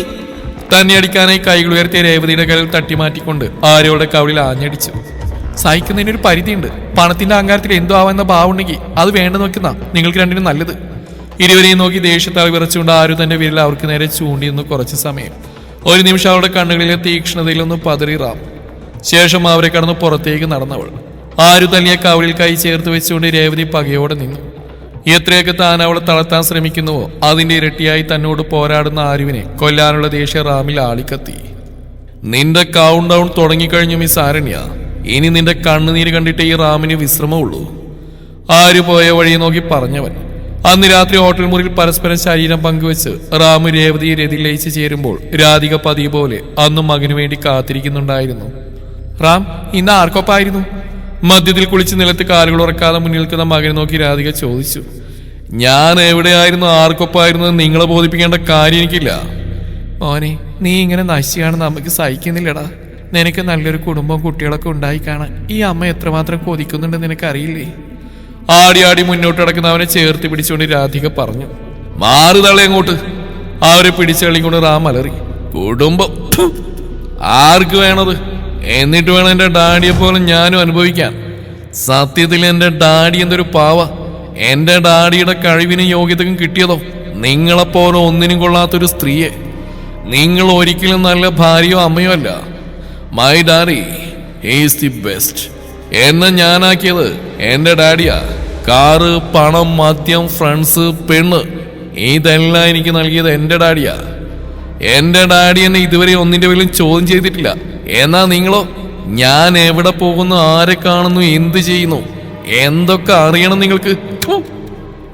തന്നെ അടിക്കാനായി കൈകൾ ഉയർത്തിയ രേവതിയുടെ കയ്യിൽ തട്ടിമാറ്റിക്കൊണ്ട് ആരോടെ കവിളിൽ ആഞ്ഞടിച്ചു.
സഹിക്കുന്നതിനൊരു പരിധിയുണ്ട്. പണത്തിന്റെ അഹങ്കാരത്തിൽ എന്തോ ആവാന്ന ഭാവമുണ്ടെങ്കിൽ അത് വേണ്ടെന്ന് വെക്കുന്ന നിങ്ങൾക്ക് രണ്ടിനും നല്ലത്. ഇരുവരെയും നോക്കി ദേഷ്യത്താൽ വിറച്ചുകൊണ്ട് ആരു തന്റെ വിരൽ അവർക്ക് നേരെ ചൂണ്ടിയെന്ന് കുറച്ച് സമയം. ഒരു നിമിഷം അവരുടെ കണ്ണുകളിലെ തീക്ഷ്ണതയിലൊന്ന് പതറി റാം. ശേഷം അവരെ കടന്ന് പുറത്തേക്ക് നടന്നവൾ. ആരു തല്ലിയ കവളിൽ കൈ ചേർത്ത് വെച്ചുകൊണ്ട് രേവതി പകയോടെ നിന്നു. എത്രയൊക്കെ താൻ അവളെ തളർത്താൻ ശ്രമിക്കുന്നുവോ അതിന്റെ ഇരട്ടിയായി തന്നോട് പോരാടുന്ന ആരുവിനെ കൊല്ലാനുള്ള ദേഷ്യ റാമിൽ ആളിക്കത്തി. നിന്റെ കൗണ്ട് ഡൗൺ തുടങ്ങിക്കഴിഞ്ഞു മിസ് ആരണ്യ. ഇനി നിന്റെ കണ്ണുനീര് കണ്ടിട്ട് ഈ റാമിന് വിശ്രമമുള്ളൂ. ആര് പോയ വഴി നോക്കി പറഞ്ഞവൻ. അന്ന് രാത്രി ഹോട്ടൽ മുറിയിൽ പരസ്പരം ശരീരം പങ്കുവെച്ച് റാമു രേവതി രതി ലയിച്ച് ചേരുമ്പോൾ രാധിക പതിവ് പോലെ അന്നും മകനു വേണ്ടി കാത്തിരിക്കുന്നുണ്ടായിരുന്നു. റാം ഇന്ന് ആർക്കൊപ്പായിരുന്നു? മധ്യത്തിൽ കുളിച്ച് നിലത്ത് കാലുകൾ ഉറക്കാതെ മുന്നിൽ നിൽക്കുന്ന മകനെ നോക്കി രാധിക ചോദിച്ചു. ഞാൻ എവിടെയായിരുന്നു, ആർക്കൊപ്പായിരുന്നു നിങ്ങളെ ബോധിപ്പിക്കേണ്ട കാര്യം എനിക്കില്ല. മോനെ, നീ ഇങ്ങനെ നശിയാണെന്ന് നമുക്ക് സഹിക്കുന്നില്ലടാ. നിനക്ക് നല്ലൊരു കുടുംബം കുട്ടികളൊക്കെ ഉണ്ടായി കാണാൻ ഈ അമ്മ എത്രമാത്രം കൊതിക്കുന്നുണ്ടെന്ന് നിനക്കറിയില്ലേ? ആടി ആടി മുന്നോട്ട് നടക്കുന്ന അവനെ ചേർത്ത് പിടിച്ചുകൊണ്ട് രാധിക പറഞ്ഞു. മാറുതള്ളേ അങ്ങോട്ട്. അവരെ പിടിച്ചെള്ളിക്കൊണ്ട് റാം അലറി. കുടുംബം ആർക്ക് വേണത്? എന്നിട്ട് വേണം എന്റെ ഡാഡിയെ പോലെ ഞാനും അനുഭവിക്കാൻ. സത്യത്തിൽ എന്റെ ഡാഡി എന്തൊരു പാവ. എന്റെ ഡാഡിയുടെ കഴിവിനും യോഗ്യതക്കും കിട്ടിയതോ നിങ്ങളെപ്പോലെ ഒന്നിനും കൊള്ളാത്തൊരു സ്ത്രീയെ. നിങ്ങൾ ഒരിക്കലും നല്ല ഭാര്യയോ അമ്മയോ അല്ല. My daddy is the best. എന്നെ ഞാനാക്കിയത് എന്റെ ഡാഡിയാ. കാറ്, പണം, മദ്യം, ഫ്രണ്ട്സ്, പെണ്ണ്, ഇതെല്ലാം എനിക്ക് നൽകിയത് എന്റെ ഡാഡിയാ. എന്റെ ഡാഡി എന്നെ ഇതുവരെ ഒന്നിന്റെ പേരിലും ചോദ്യം ചെയ്തിട്ടില്ല. എന്നാ നിങ്ങളോ? ഞാൻ എവിടെ പോകുന്നു, ആരെ കാണുന്നു, എന്ത് ചെയ്യുന്നു, എന്തൊക്കെ അറിയണം നിങ്ങൾക്ക്?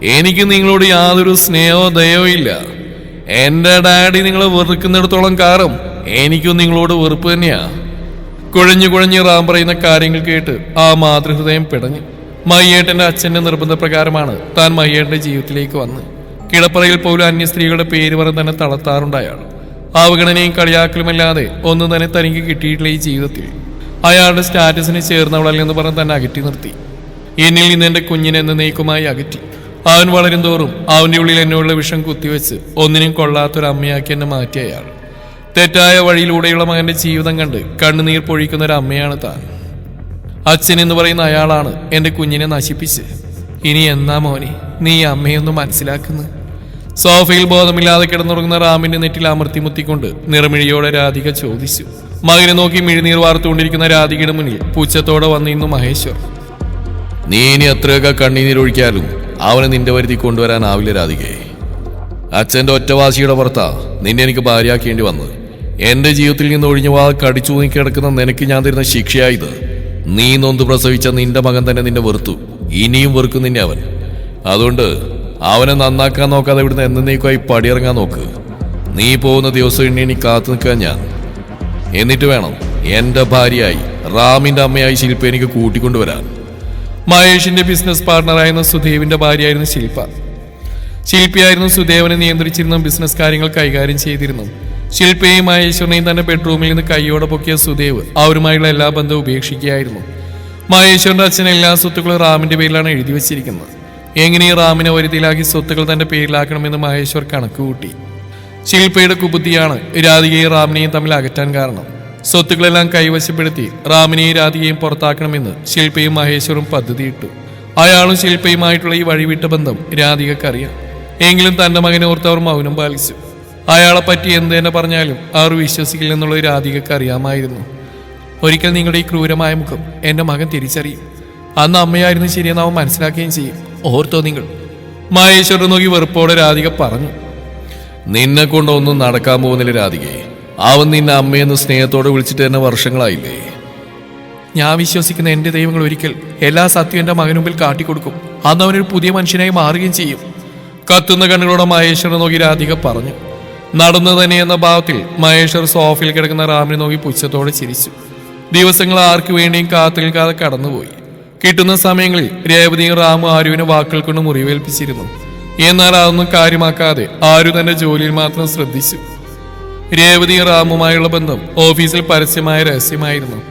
എനിക്ക് നിങ്ങളോട് യാതൊരു സ്നേഹമോ ദയവോ ഇല്ല. എന്റെ ഡാഡി നിങ്ങളെ വെറുക്കുന്നിടത്തോളം കാലം എനിക്കും നിങ്ങളോട് വെറുപ്പ് തന്നെയാ. കുഴഞ്ഞു കുഴഞ്ഞ് റാം പറയുന്ന കാര്യങ്ങൾ കേട്ട് ആ മാതൃഹൃദയം പിടഞ്ഞു. മയ്യേട്ടന്റെ അച്ഛന്റെ നിർബന്ധപ്രകാരമാണ് താൻ മയ്യേട്ടന്റെ ജീവിതത്തിലേക്ക് വന്ന്. കിടപ്പറയിൽ പോലും അന്യ സ്ത്രീകളുടെ പേര് പറഞ്ഞ് തന്നെ തളർത്താറുണ്ട് അയാൾ. അവഗണനയും കളിയാക്കലുമല്ലാതെ ഒന്നും തന്നെ തനിക്ക് കിട്ടിയിട്ടില്ല ഈ ജീവിതത്തിൽ. അയാളുടെ സ്റ്റാറ്റസിന് ചേർന്നവളല്ലെന്ന് പറഞ്ഞ് തന്നെ അകറ്റി നിർത്തി. എന്നിൽ നിന്ന് എന്റെ കുഞ്ഞിനെ എന്നേക്കുമായി അകറ്റി. അവൻ വളരും തോറും അവന്റെ ഉള്ളിൽ എന്നോടുള്ള വിഷം കുത്തിവെച്ച് ഒന്നിനും കൊള്ളാത്തൊരമ്മയാക്കി എന്നെ മാറ്റിയ അയാൾ. തെറ്റായ വഴിയിലൂടെയുള്ള മകന്റെ ജീവിതം കണ്ട് കണ്ണുനീർ പൊഴിക്കുന്ന ഒരു അമ്മയാണ് താൻ. അച്ഛൻ എന്ന് പറയുന്ന അയാളാണ് എന്റെ കുഞ്ഞിനെ നശിപ്പിച്ച്. ഇനി എന്നാ മോനെ നീ അമ്മയൊന്നും മനസ്സിലാക്കുന്നു? സോഫയിൽ ബോധമില്ലാതെ കിടന്നുറങ്ങുന്ന റാമിന്റെ നെറ്റിൽ അമർത്തി മുത്തിക്കൊണ്ട് നിറമിഴിയോടെ രാധിക ചോദിച്ചു. മകനെ നോക്കി മിഴിനീർ വാർത്തുകൊണ്ടിരിക്കുന്ന രാധികയുടെ മുന്നിൽ പൂച്ചത്തോടെ വന്നിരുന്നു മഹേശ്വർ. നീ ഇനി എത്രയൊക്കെ കണ്ണീരൊഴിക്കാലും അവനെ നിന്റെ വരുത്തി കൊണ്ടുവരാനാവില്ല രാധികയെ. അച്ഛന്റെ ഒറ്റവാസിയുടെ പുറത്താ നിന്നെ എനിക്ക് ഭാര്യയാക്കേണ്ടി വന്ന്. എന്റെ ജീവിതത്തിൽ നിന്ന് ഒഴിഞ്ഞു കടിച്ചു നീ കിടക്കുന്ന നിനക്ക് ഞാൻ തരുന്ന ശിക്ഷയായത്. നീ നൊന്ത് പ്രസവിച്ച നിന്റെ മകൻ തന്നെ നിന്നെ വെറുത്തു. ഇനിയും വെറുക്കും നിന്നെ അവൻ. അതുകൊണ്ട് അവനെ നന്നാക്കാൻ നോക്കാതെ ഇവിടുന്ന് എന്നേക്കുമായി പടിയിറങ്ങാൻ നോക്ക്. നീ പോകുന്ന ദിവസം എണ്ണി കാത്തു നിൽക്കാൻ ഞാൻ. എന്നിട്ട് വേണം എന്റെ ഭാര്യയായി റാമിന്റെ അമ്മയായി ശില്പ എനിക്ക് കൂട്ടിക്കൊണ്ടുവരാൻ. മഹേഷിന്റെ ബിസിനസ് പാർട്ണറായിരുന്ന സുദേവിന്റെ ഭാര്യയായിരുന്നു ശില്പ. ശില്പിയായിരുന്നു സുദേവനെ നിയന്ത്രിച്ചിരുന്ന ബിസിനസ് കാര്യങ്ങൾ കൈകാര്യം ചെയ്തിരുന്നു. ശില്പയെയും മഹേശ്വരനെയും തന്റെ ബെഡ്റൂമിൽ നിന്ന് കൈയോടെ പൊക്കിയ സുദേവ് അവരുമായുള്ള എല്ലാ ബന്ധവും ഉപേക്ഷിക്കുകയായിരുന്നു. മഹേശ്വരന്റെ അച്ഛൻ എല്ലാ സ്വത്തുക്കളും റാമിന്റെ പേരിലാണ് എഴുതി വെച്ചിരിക്കുന്നത്. എങ്ങനെ റാമിനെ വരുതിയിലാക്കി സ്വത്തുക്കൾ തന്റെ പേരിലാക്കണമെന്ന് മഹേശ്വർ കണക്കുകൂട്ടി. ശില്പയുടെ കുബുദ്ധിയാണ് രാധികയും റാമിനെയും തമ്മിൽ അകറ്റാൻ കാരണം. സ്വത്തുക്കളെല്ലാം കൈവശപ്പെടുത്തി റാമിനെയും രാധികയും പുറത്താക്കണമെന്ന് ശില്പയും മഹേശ്വറും പദ്ധതിയിട്ടു. അയാളും ശില്പയുമായിട്ടുള്ള ഈ വഴിവിട്ട ബന്ധം രാധികക്കറിയാം. എങ്കിലും തന്റെ മകനെ ഓർത്ത് അവർ മൗനം പാലിച്ചു. അയാളെ പറ്റി എന്ത് തന്നെ പറഞ്ഞാലും അവർ വിശ്വസിക്കില്ലെന്നുള്ളത് രാധികക്ക് അറിയാമായിരുന്നു. ഒരിക്കൽ നിങ്ങളുടെ ഈ ക്രൂരമായ മുഖം എന്റെ മകൻ തിരിച്ചറിയും. അന്ന് അമ്മയായിരുന്നു ശരിയെന്ന് അവൻ മനസ്സിലാക്കുകയും ചെയ്യും. ഓർത്തോ നിങ്ങൾ? മഹേശ്വരൻ നോക്കി വെറുപ്പോടെ രാധിക പറഞ്ഞു. നിന്നെ കൊണ്ടൊന്നും നടക്കാൻ പോകുന്നില്ല രാധികയെ. അവൻ നിന്നെ അമ്മയെന്ന് സ്നേഹത്തോടെ വിളിച്ചിട്ട് തന്നെ വർഷങ്ങളായില്ലേ. ഞാൻ വിശ്വസിക്കുന്ന എന്റെ ദൈവങ്ങൾ ഒരിക്കൽ എല്ലാ സത്യവും എന്റെ മകന് മുമ്പിൽ കാട്ടിക്കൊടുക്കും. അന്ന് അവനൊരു പുതിയ മനുഷ്യനായി മാറുകയും ചെയ്യും. കത്തുന്ന കണ്ണുകളോടെ മഹേശ്വരൻ നോക്കി രാധിക പറഞ്ഞു. നടന്നു തന്നെ എന്ന ഭാവത്തിൽ മഹേശ്വർ സോഫയിൽ കിടക്കുന്ന റാമിനെ നോക്കി പുച്ഛത്തോടെ ചിരിച്ചു. ദിവസങ്ങൾ ആർക്കു വേണ്ടിയും കാത്തു നിൽക്കാതെ കടന്നുപോയി. കിട്ടുന്ന സമയങ്ങളിൽ രേവതിയും റാമും ആരുവിനെ വാക്കുകൾ കൊണ്ട് മുറിവേൽപ്പിച്ചിരുന്നു. എന്നാൽ അതൊന്നും കാര്യമാക്കാതെ ആരു തന്റെ ജോലിയിൽ മാത്രം ശ്രദ്ധിച്ചു. രേവതിയും റാമുമായുള്ള ബന്ധം ഓഫീസിൽ പരസ്യമായ രഹസ്യമായിരുന്നു.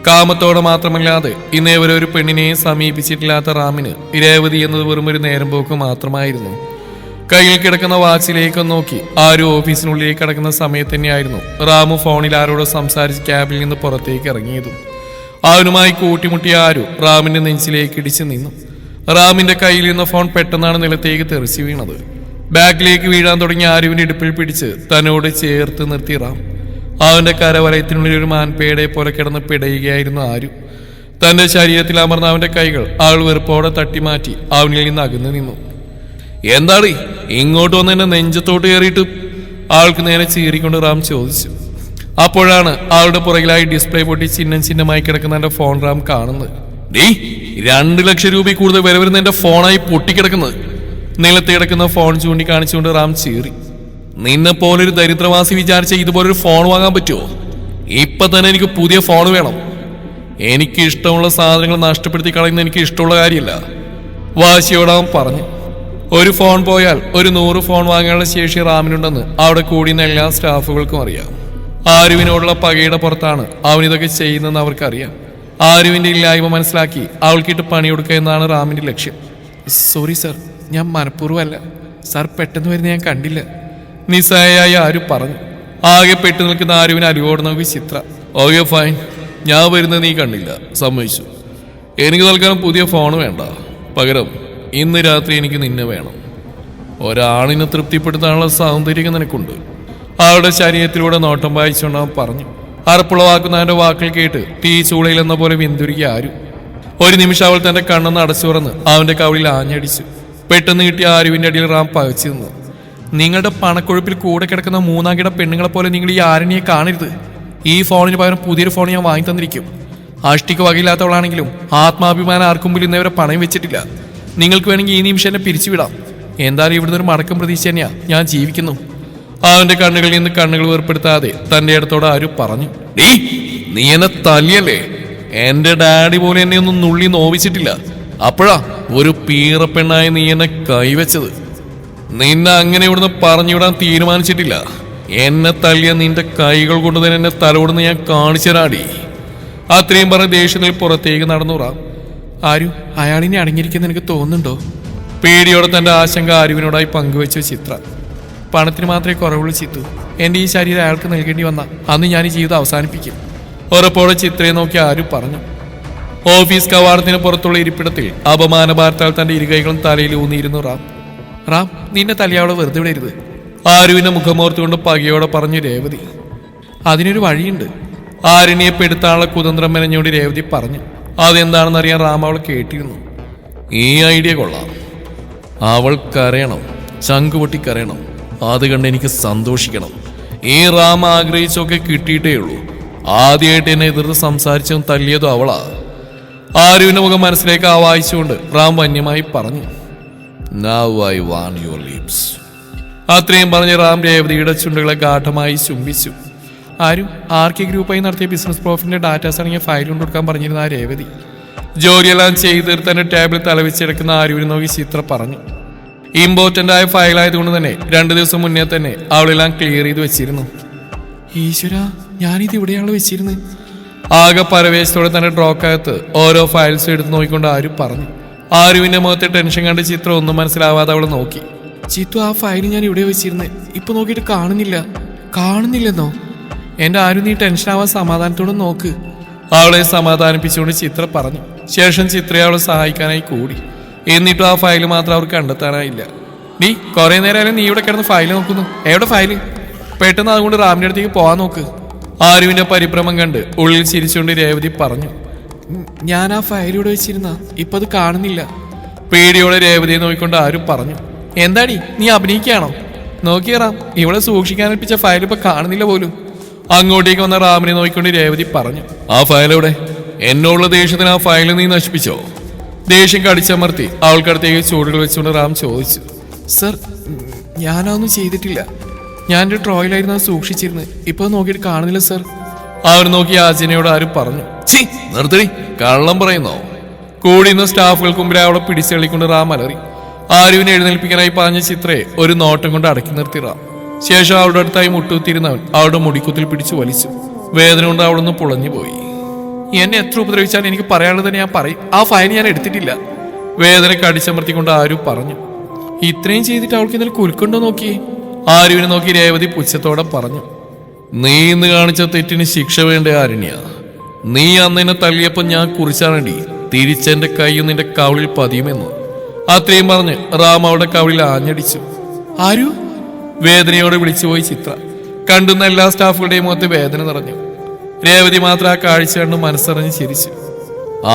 കാമത്തോടെ മാത്രമല്ലാതെ ഇന്നേവരെ ഒരു പെണ്ണിനെയും സമീപിച്ചിട്ടില്ലാത്ത റാമിന് രേവതി എന്നത് വെറും ഒരു നേരം പോക്ക് മാത്രമായിരുന്നു. കയ്യിൽ കിടക്കുന്ന വാച്ചിലേക്ക് നോക്കി ആരു ഓഫീസിനുള്ളിലേക്ക് കിടക്കുന്ന സമയത്ത് തന്നെയായിരുന്നു റാമു ഫോണിൽ ആരോട് സംസാരിച്ച് ക്യാബിൽ നിന്ന് പുറത്തേക്ക് ഇറങ്ങിയതും.
അവനുമായി കൂട്ടിമുട്ടിയ ആരു റാമിന്റെ നെഞ്ചിലേക്ക് ഇടിച്ചു നിന്നു. റാമിന്റെ കയ്യിലിരുന്ന ഫോൺ പെട്ടെന്നാണ് നിലത്തേക്ക് തെറിച്ചു വീണത്. ബാക്കിലേക്ക് വീഴാൻ തുടങ്ങിയ ആരുവിന്റെ ഇടുപ്പിൽ പിടിച്ച് തന്നോട് ചേർത്ത് നിർത്തി റാം. അവന്റെ കരവലയത്തിനുള്ളിൽ ഒരു മാൻപേടെ പോലെ കിടന്ന് പിടയുകയായിരുന്നു ആരു. തന്റെ ശരീരത്തിൽ അമർന്ന അവന്റെ കൈകൾ ആൾ വെറുപ്പോടെ തട്ടിമാറ്റി അവനിൽ നിന്ന് അകന്നു നിന്നു. എന്താണ് ഇങ്ങോട്ട് വന്ന് എന്നെ നെഞ്ചത്തോട്ട് കയറിയിട്ട് ആൾക്ക് നേരെ ചീറിക്കൊണ്ട് റാം ചോദിച്ചു. അപ്പോഴാണ് ആളുടെ പുറകിലായി ഡിസ്പ്ലേ പൊട്ടി ചിഹ്നമായി കിടക്കുന്ന എന്റെ ഫോൺ റാം കാണുന്നത്. 2 ലക്ഷം രൂപ കൂടുതൽ വില വരുന്ന എന്റെ ഫോണായി പൊട്ടിക്കിടക്കുന്നത്. നിലത്ത് കിടക്കുന്ന ഫോൺ ചൂണ്ടിക്കാണിച്ചുകൊണ്ട് റാം ചീറി. നിന്നെ പോലൊരു ദരിദ്രവാസി വിചാരിച്ച ഇതുപോലൊരു ഫോൺ വാങ്ങാൻ പറ്റുമോ? ഇപ്പൊ തന്നെ എനിക്ക് പുതിയ ഫോൺ വേണം. എനിക്ക് ഇഷ്ടമുള്ള സാധനങ്ങൾ നഷ്ടപ്പെടുത്തി കളയുന്ന എനിക്ക് ഇഷ്ടമുള്ള കാര്യമില്ല, വാശിയോടാൻ പറഞ്ഞു. ഒരു ഫോൺ പോയാൽ ഒരു 100 ഫോൺ വാങ്ങാനുള്ള ശേഷി റാമിനുണ്ടെന്ന് അവിടെ കൂടിയുന്ന എല്ലാ സ്റ്റാഫുകൾക്കും അറിയാം. ആരുവിനോടുള്ള പകയുടെ പുറത്താണ് അവനിതൊക്കെ ചെയ്യുന്നതെന്ന് അവർക്കറിയാം. ആരുവിന്റെ ഇല്ലായ്മ മനസ്സിലാക്കി അവൾക്കിട്ട് പണിയെടുക്കുക എന്നാണ് റാമിന്റെ ലക്ഷ്യം. സോറി സർ, ഞാൻ മനഃപൂർവ്വമല്ല സാർ, പെട്ടെന്ന് വരുന്ന ഞാൻ കണ്ടില്ല, നിസ്സഹായായി ആരു പറഞ്ഞു. ആകെ പെട്ടു നിൽക്കുന്ന ആരുവിന് അലുവോട് നോക്കി ചിത്ര. ഓക്കെ ഫൈൻ, ഞാൻ വരുന്നത് നീ കണ്ടില്ല, സമ്മതിച്ചു. എനിക്ക് തൽക്കാലം പുതിയ ഫോൺ വേണ്ട, പകരം ഇന്ന് രാത്രി എനിക്ക് നിന്നെ വേണം. ഒരാണിനെ തൃപ്തിപ്പെടുത്താനുള്ള സൗന്ദര്യം നിനക്കുണ്ട്. അവളുടെ ശരീരത്തിലൂടെ നോട്ടം വായിച്ചുകൊണ്ട് അവൻ പറഞ്ഞു. അറപ്പുളവാക്കുന്നവന്റെ വാക്കുകൾ കേട്ട് തീ ചൂളയിലെന്ന പോലെ വിന്തുരുകി ആരു. ഒരു നിമിഷം അവൾ തന്റെ കണ്ണെന്ന് അടച്ചു തുറന്ന് അവന്റെ കവിളിൽ ആഞ്ഞടിച്ചു. പെട്ടെന്ന് കിട്ടിയ ആരുവിന്റെ അടിയിൽ റാം പകച്ചു നിന്നു. നിങ്ങളുടെ പണക്കൊഴുപ്പിൽ കൂടെ കിടക്കുന്ന 3-ാം കിട പെണ്ണുങ്ങളെ പോലെ നിങ്ങൾ ഈ ആരണിയെ കാണരുത്. ഈ ഫോണിന് പകരം പുതിയൊരു ഫോൺ ഞാൻ വാങ്ങി തന്നിരിക്കും. അഷ്ടിക്ക് വകയില്ലാത്തവളാണെങ്കിലും ആത്മാഭിമാനം ആർക്കും മുമ്പിൽ ഇന്നവരെ പണയം വെച്ചിട്ടില്ല. നിങ്ങൾക്ക് വേണമെങ്കിൽ ഈ നിമിഷം എന്നെ പിരിച്ചുവിടാം. എന്തായാലും ഇവിടുന്ന് ഒരു മടക്കം പ്രതീക്ഷ തന്നെയാ ഞാൻ ജീവിക്കുന്നു. അവന്റെ കണ്ണുകളിൽ നിന്ന് കണ്ണുകൾ വേർപ്പെടുത്താതെ തന്റെ അടുത്തോട് ആരും പറഞ്ഞു. നീ എന്നെ തല്ലിയല്ലേ? എന്റെ ഡാഡി പോലെ എന്നെ ഒന്നും നുള്ളി നോവിച്ചിട്ടില്ല. അപ്പോഴാ ഒരു പീറപ്പെണ്ണായി നീ എന്നെ കൈവച്ചത്. നിന്നെ അങ്ങനെ ഇവിടുന്ന് പറഞ്ഞുവിടാൻ തീരുമാനിച്ചിട്ടില്ല. എന്നെ തല്ലിയ നിന്റെ കൈകൾ കൊണ്ട് തന്നെ എന്നെ തലോടുന്ന് ഞാൻ കാണിച്ചരാടി. അത്രയും പറഞ്ഞ ദേഷ്യത്തിൽ പുറത്തേക്ക് നടന്നു റാം. ആരു അയാളിനെ അടങ്ങിയിരിക്കുന്ന എനിക്ക് തോന്നുന്നുണ്ടോ? പേടിയോടെ തന്റെ ആശങ്ക ആരുവിനോടായി പങ്കുവെച്ച ചിത്ര. പണത്തിന് മാത്രമേ കുറവുള്ളൂ ചിത്തു. എന്റെ ഈ ശരീരം അയാൾക്ക് നൽകേണ്ടി വന്ന അന്ന് ഞാൻ ഈ ജീവിതം അവസാനിപ്പിക്കും. ഉറപ്പോടെ ചിത്രയെ നോക്കി ആരു പറഞ്ഞു. ഓഫീസ് കവാടത്തിന് പുറത്തുള്ള ഇരിപ്പിടത്തിൽ അപമാനഭാരത്താൽ തന്റെ ഇരുകൈകളും തലയിൽ ഊന്നിയിരുന്നു റാം. റാം, നിന്നെ തലയാവളെ വെറുതെ വിടരുത്, ആരുവിന്റെ മുഖമോർത്തുകൊണ്ട് പകയോടെ പറഞ്ഞു രേവതി. അതിനൊരു വഴിയുണ്ട്, ആരുണിയെ പെടുത്താനുള്ള കുതന്ത്രം മെനഞ്ഞോണ്ട് രേവതി പറഞ്ഞു. അതെന്താണെന്നറിയാൻ റാം അവൾ കേട്ടിരുന്നു. ഈ ഐഡിയ കൊള്ളാം. അവൾ കരയണം, ചങ്കുപൊട്ടി കരയണം. അത് കണ്ട് എനിക്ക് സന്തോഷിക്കണം. ഈ റാം ആഗ്രഹിച്ചൊക്കെ കിട്ടിയിട്ടേ ഉള്ളൂ. ആദ്യമായിട്ട് എന്നെ എതിർത്ത് സംസാരിച്ചും തല്ലിയതും അവളാ. ആരുവിന്റെ മുഖം മനസ്സിലേക്ക് ആവാഹിച്ചുകൊണ്ട് റാം വന്യമായി പറഞ്ഞു. Now I want your lips. അത്രയും പറഞ്ഞ് റാം രേവതിയുടെ ചുണ്ടുകളെ ഗാഠമായി ചുംബിച്ചു. ആരും ആർക്കെ ഗ്രൂപ്പായി നടത്തിയ ബിസിനസ് പ്രോഫിറ്റിന്റെ ഡാറ്റാസ് അടങ്ങിയ ഫയൽ കൊണ്ടുകൊടുക്കാൻ പറഞ്ഞിരുന്ന ആ രേവതി. ജോലിയെല്ലാം ചെയ്ത് തന്റെ ടേബിളിൽ തലവെച്ചെടുക്കുന്ന ആരുവിനെ നോക്കി ചിത്ര പറഞ്ഞു. ഇമ്പോർട്ടന്റ് ആയ ഫയലായതുകൊണ്ട് തന്നെ 2 ദിവസം മുന്നേ തന്നെ അവളെല്ലാം ക്ലിയർ ചെയ്ത് വെച്ചിരുന്നു. ഈശ്വര, ഞാനിത് ഇവിടെയാണല്ലോ വെച്ചിരുന്നത്. ആകെ പരവേശത്തോടെ തന്നെ ഡ്രോക്കകത്ത് ഓരോ ഫയൽസും എടുത്ത് നോക്കിക്കൊണ്ട് ആരും പറഞ്ഞു. ആരുവിന്റെ മുഖത്തെ ടെൻഷൻ കണ്ട് ചിത്രം ഒന്നും മനസ്സിലാവാതെ അവളെ നോക്കി. ചിത്തു, ആ ഫയൽ ഞാൻ ഇവിടെ വെച്ചിരുന്നത്, ഇപ്പൊ നോക്കിയിട്ട് കാണുന്നില്ലെന്നോ? എന്റെ ആരും നീ ടെൻഷൻ ആവാൻ സമാധാനത്തോടെ നോക്ക്, അവളെ സമാധാനിപ്പിച്ചുകൊണ്ട് ചിത്ര പറഞ്ഞു. ശേഷം ചിത്രയെ അവളെ സഹായിക്കാനായി കൂടി. എന്നിട്ടും ആ ഫയൽ മാത്രം അവർക്ക് കണ്ടെത്താനായില്ല. നീ കുറെ നേരം നീ ഇവിടെ കിടന്ന് ഫയൽ നോക്കുന്നു, എവിടെ ഫയല്? പെട്ടെന്ന് അതുകൊണ്ട് റാമിന്റെ അടുത്തേക്ക് പോകാൻ നോക്ക്. ആരുവിന്റെ പരിഭ്രമം കണ്ട് ഉള്ളിൽ ചിരിച്ചുകൊണ്ട് രേവതി പറഞ്ഞു. ഞാൻ ആ ഫയൽ ഇവിടെ വെച്ചിരുന്ന, ഇപ്പൊ അത് കാണുന്നില്ല. പേടിയോടെ രേവതിയെ നോക്കിക്കൊണ്ട് ആരും പറഞ്ഞു. എന്താടി, നീ അഭിനയിക്കുകയാണോ? നോക്കിയറാം, ഇവിടെ സൂക്ഷിക്കാനേൽപ്പിച്ച ഫയൽ ഇപ്പൊ കാണുന്നില്ല പോലും. അങ്ങോട്ടേക്ക് വന്ന റാമിനെ നോക്കിക്കൊണ്ട് രേവതി പറഞ്ഞു. ആ ഫയൽ എവിടെ? എന്നോടുള്ള ദേഷ്യത്തിന് ആ ഫയൽ നീ നശിപ്പിച്ചോ? ദേഷ്യം കടിച്ചമർത്തി അവൾക്കടുത്തേക്ക് ചൂടുകൾ വെച്ചുകൊണ്ട് റാം ചോദിച്ചു. സർ, ഞാനതൊന്നും ചെയ്തിട്ടില്ല. ഞാൻ എൻ്റെ ഡ്രോയിലായിരുന്നു അത് സൂക്ഷിച്ചിരുന്നത്, ഇപ്പൊ നോക്കിയിട്ട് കാണുന്നില്ല സർ. അവർ നോക്കി ആചനയോട് ആരും പറഞ്ഞു. നിർത്തി, കള്ളം പറയുന്നോ? കൂടിയുന്ന സ്റ്റാഫുകൾക്ക് മുമ്പിൽ അവളെ പിടിച്ചെള്ളിക്കൊണ്ട് റാം അലറി. ആരുവിനെ എഴുന്നേൽപ്പിക്കാനായി പറഞ്ഞ ചിത്രയെ ഒരു നോട്ടം കൊണ്ട് അടക്കി നിർത്തി റാം. ശേഷം അവളുടെ അടുത്തായി മുട്ടുകുത്തിയിരുന്നവൻ അവളുടെ മുടിക്കുത്തിൽ പിടിച്ചു വലിച്ചു. വേദന കൊണ്ട് അവളൊന്ന് പുളഞ്ഞു പോയി. എന്നെ എത്ര ഉപദ്രവിച്ചാലും എനിക്ക് പറയാനുള്ളത് തന്നെ ഞാൻ പറയും. ആ ഫയൽ ഞാൻ എടുത്തിട്ടില്ല. വേദന കടിച്ചമർത്തിക്കൊണ്ട് ആരും പറഞ്ഞു. ഇത്രയും ചെയ്തിട്ട് അവൾക്ക് ഇന്നലെ കുലുക്കുണ്ടോ നോക്കിയേ? ആരുവിനെ നോക്കി രേവതി പുച്ഛത്തോടെ പറഞ്ഞു. നീ ഇന്ന് കാണിച്ച തെറ്റിന് ശിക്ഷ വേണ്ട ആരുണ്യ. നീ അന്നെന്നെ തള്ളിയപ്പോൾ ഞാൻ കുറിച്ചാണടി തിരിച്ചെന്റെ കൈയും നിന്റെ കവിളിൽ പതിയുമെന്ന്. അത്രയും പറഞ്ഞ് റാം അവളുടെ കവിളിൽ ആഞ്ഞടിച്ചു.
ആരു?
വേദനയോടെ വിളിച്ചുപോയി ചിത്ര. കണ്ടുന്ന എല്ലാ സ്റ്റാഫുകളുടെയും മുഖത്ത് വേദന നിറഞ്ഞു. രേവതി മാത്രം ആ കാഴ്ച കണ്ട് മനസ്സറിഞ്ഞ് ചിരിച്ചു.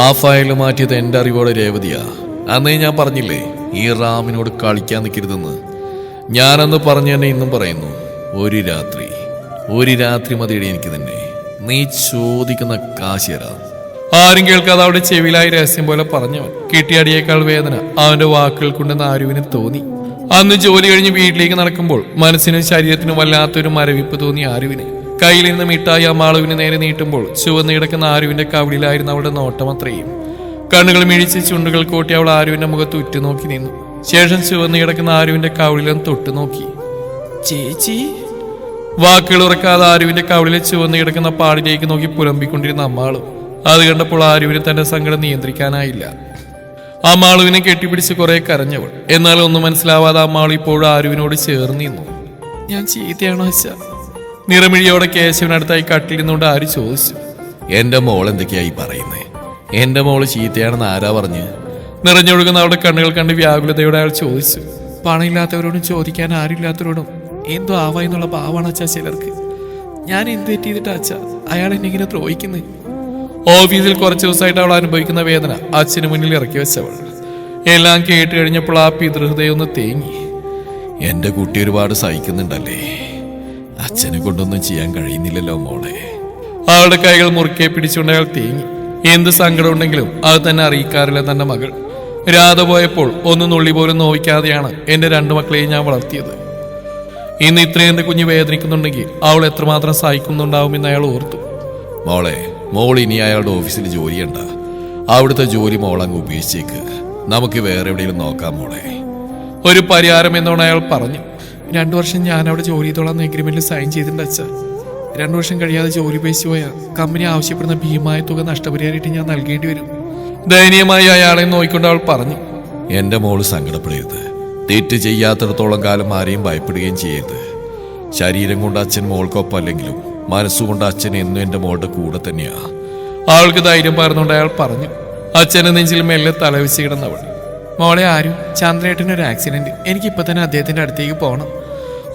ആ ഫയൽ മാറ്റിയത് എന്റെ അറിവോടെ രേവതിയാ. അന്നേ ഞാൻ പറഞ്ഞില്ലേ ഈ റാമിനോട് കളിക്കാൻ നിൽക്കരുതെന്ന്. ഞാനന്ന് പറഞ്ഞു തന്നെ ഇന്നും പറയുന്നു. ഒരു രാത്രി മതിയുടെ എനിക്ക് തന്നെ. നീ ചോദിക്കുന്ന കാശ് തരാം.
ആരും കേൾക്കാതെ അവളുടെ ചെവിയിലായി രഹസ്യം പോലെ പറഞ്ഞവൻ കിട്ടിയടിയേക്കാൾ വേദന അവന്റെ വാക്കുകൾ കൊണ്ടെന്ന് ആരുവിന് തോന്നി. അന്ന് ജോലി കഴിഞ്ഞ് വീട്ടിലേക്ക് നടക്കുമ്പോൾ മനസ്സിനും ശരീരത്തിനും വല്ലാത്തൊരു മരവിപ്പ് തോന്നി ആരുവിന്. കയ്യിലിരുന്ന് മിഠായി അമ്മാളുവിന് നേരെ നീട്ടുമ്പോൾ ചുവന്ന് കിടക്കുന്ന ആരുവിന്റെ കവിളിലായിരുന്നു അവളുടെ നോട്ടം അത്രയും. കണ്ണുകൾ മിഴിച്ച് ചുണ്ടുകൾ കൂട്ടി അവൾ ആരുവിന്റെ മുഖത്ത് ഉറ്റുനോക്കി നിന്നു. ശേഷം ചുവന്ന് കിടക്കുന്ന ആരുവിന്റെ കവിളിലും തൊട്ടുനോക്കി. ചേച്ചി. വാക്കുകൾ ഉറക്കാതെ ആരുവിന്റെ കവിളിലെ ചുവന്ന് കിടക്കുന്ന പാടിലേക്ക് നോക്കി പുലമ്പിക്കൊണ്ടിരുന്ന അമ്മാളും. അത് കണ്ടപ്പോൾ ആരുവിന് തന്റെ സങ്കടം നിയന്ത്രിക്കാനായില്ല. അമ്മാളുവിനെ കെട്ടിപ്പിടിച്ച് കുറെ കരഞ്ഞവൾ. എന്നാൽ ഒന്നും മനസ്സിലാവാതെ അമ്മാളു ഇപ്പോഴും ആരുവിനോട് ചേർന്ന് നിന്നു. ഞാൻ ചീത്തയാണോ അച്ഛാ? നിറമിഴിയോടെ കേശവനടുത്തായി കട്ടിൽ നിന്നുകൊണ്ട് ആര് ചോദിച്ചു.
എന്റെ മോൾ എന്തൊക്കെയായി പറയുന്നേ? എന്റെ മോള് ചീത്തയാണെന്ന് ആരാ പറഞ്ഞ്?
നിറഞ്ഞൊഴുകുന്ന അവളുടെ കണ്ണുകൾ കണ്ട് വ്യാകുലതയോടെ അയാൾ ചോദിച്ചു. പണമില്ലാത്തവരോടും ചോദിക്കാൻ ആരുമില്ലാത്തവരോടും എന്തോ ആവാന്നുള്ള ഭാവമാണ് അച്ഛാ ചിലർക്ക്. ഞാൻ എന്ത് തെറ്റിയിട്ടാ അച്ഛാ അയാൾ എന്നെ ഇങ്ങനെ ദ്രോഹിക്കുന്നത്? ഓഫീസിൽ കുറച്ച് ദിവസമായിട്ട് അവൾ അനുഭവിക്കുന്ന വേദന അച്ഛന് മുന്നിൽ ഇറക്കി വെച്ചവൾ. എല്ലാം കേട്ട് കഴിഞ്ഞപ്പോൾ ആ പിതൃഹൃദയം ഒന്ന് തേങ്ങി.
എന്റെ കുട്ടി ഒരുപാട് സഹിക്കുന്നുണ്ടല്ലേ. അച്ഛനെ കൊണ്ടൊന്നും ചെയ്യാൻ കഴിയുന്നില്ലല്ലോ മോളെ.
അവളുടെ കൈകൾ മുറുക്കെ പിടിച്ചുകൊണ്ട് അയാൾ തേങ്ങി. എന്ത് സങ്കടം ഉണ്ടെങ്കിലും അത് തന്നെ അറിയിക്കാറില്ല തന്റെ മകൾ. രാധ പോയപ്പോൾ ഒന്ന് നുള്ളി പോലും നോവിക്കാതെയാണ് എന്റെ 2 മക്കളെയും ഞാൻ വളർത്തിയത്. ഇന്ന് ഇത്രയും എന്റെ കുഞ്ഞ് വേദനിക്കുന്നുണ്ടെങ്കിൽ അവൾ എത്രമാത്രം സഹിക്കുന്നുണ്ടാവുമെന്ന് അയാൾ ഓർത്തു.
മോൾ ഇനി അയാളുടെ ഓഫീസിൽ ജോലി ചെയ്യണ്ട. അവിടുത്തെ ജോലി മോളങ്ങ് ഉപേക്ഷിച്ചേക്ക്. നമുക്ക് വേറെ എവിടെയെങ്കിലും നോക്കാം മോളെ.
ഒരു പരിഹാരം എന്നോണം അയാൾ പറഞ്ഞു. 2 വർഷം ഞാൻ അവിടെ ജോലി ചെയ്തോളാം എഗ്രിമെന്റിൽ സൈൻ ചെയ്തിട്ടുണ്ട് അച്ഛാ. 2 വർഷം കഴിയാതെ ജോലി ഉപേക്ഷിച്ചു പോയാൽ കമ്പനി ആവശ്യപ്പെടുന്ന ഭീമമായ തുക നഷ്ടപരിഹാരമായിട്ട് ഞാൻ നൽകേണ്ടി വരും. ദയനീയമായി അയാളെ നോക്കിക്കൊണ്ട് അവൾ പറഞ്ഞു.
എന്റെ മോള് സങ്കടപ്പെടരുത്. തെറ്റ് ചെയ്യാത്തിടത്തോളം കാലം ആരെയും ഭയപ്പെടുകയും ചെയ്യരുത്. ശരീരം കൊണ്ട് അച്ഛൻ മോൾക്കൊപ്പം അല്ലെങ്കിലും മനസ്സുകൊണ്ട് അച്ഛൻ എന്നും എന്റെ മോളുടെ കൂടെ തന്നെയാ.
അവൾക്ക് ധൈര്യം പകർന്നുകൊണ്ട് അയാൾ പറഞ്ഞു. അച്ഛന്റെ നെഞ്ചിൽ മെല്ലെ തലവെച്ച് കിടന്നവൾ. മോളെ ആരും, ചന്ദ്രേട്ടനൊരു ആക്സിഡന്റ്. എനിക്കിപ്പോ തന്നെ അദ്ദേഹത്തിന്റെ അടുത്തേക്ക് പോകണം.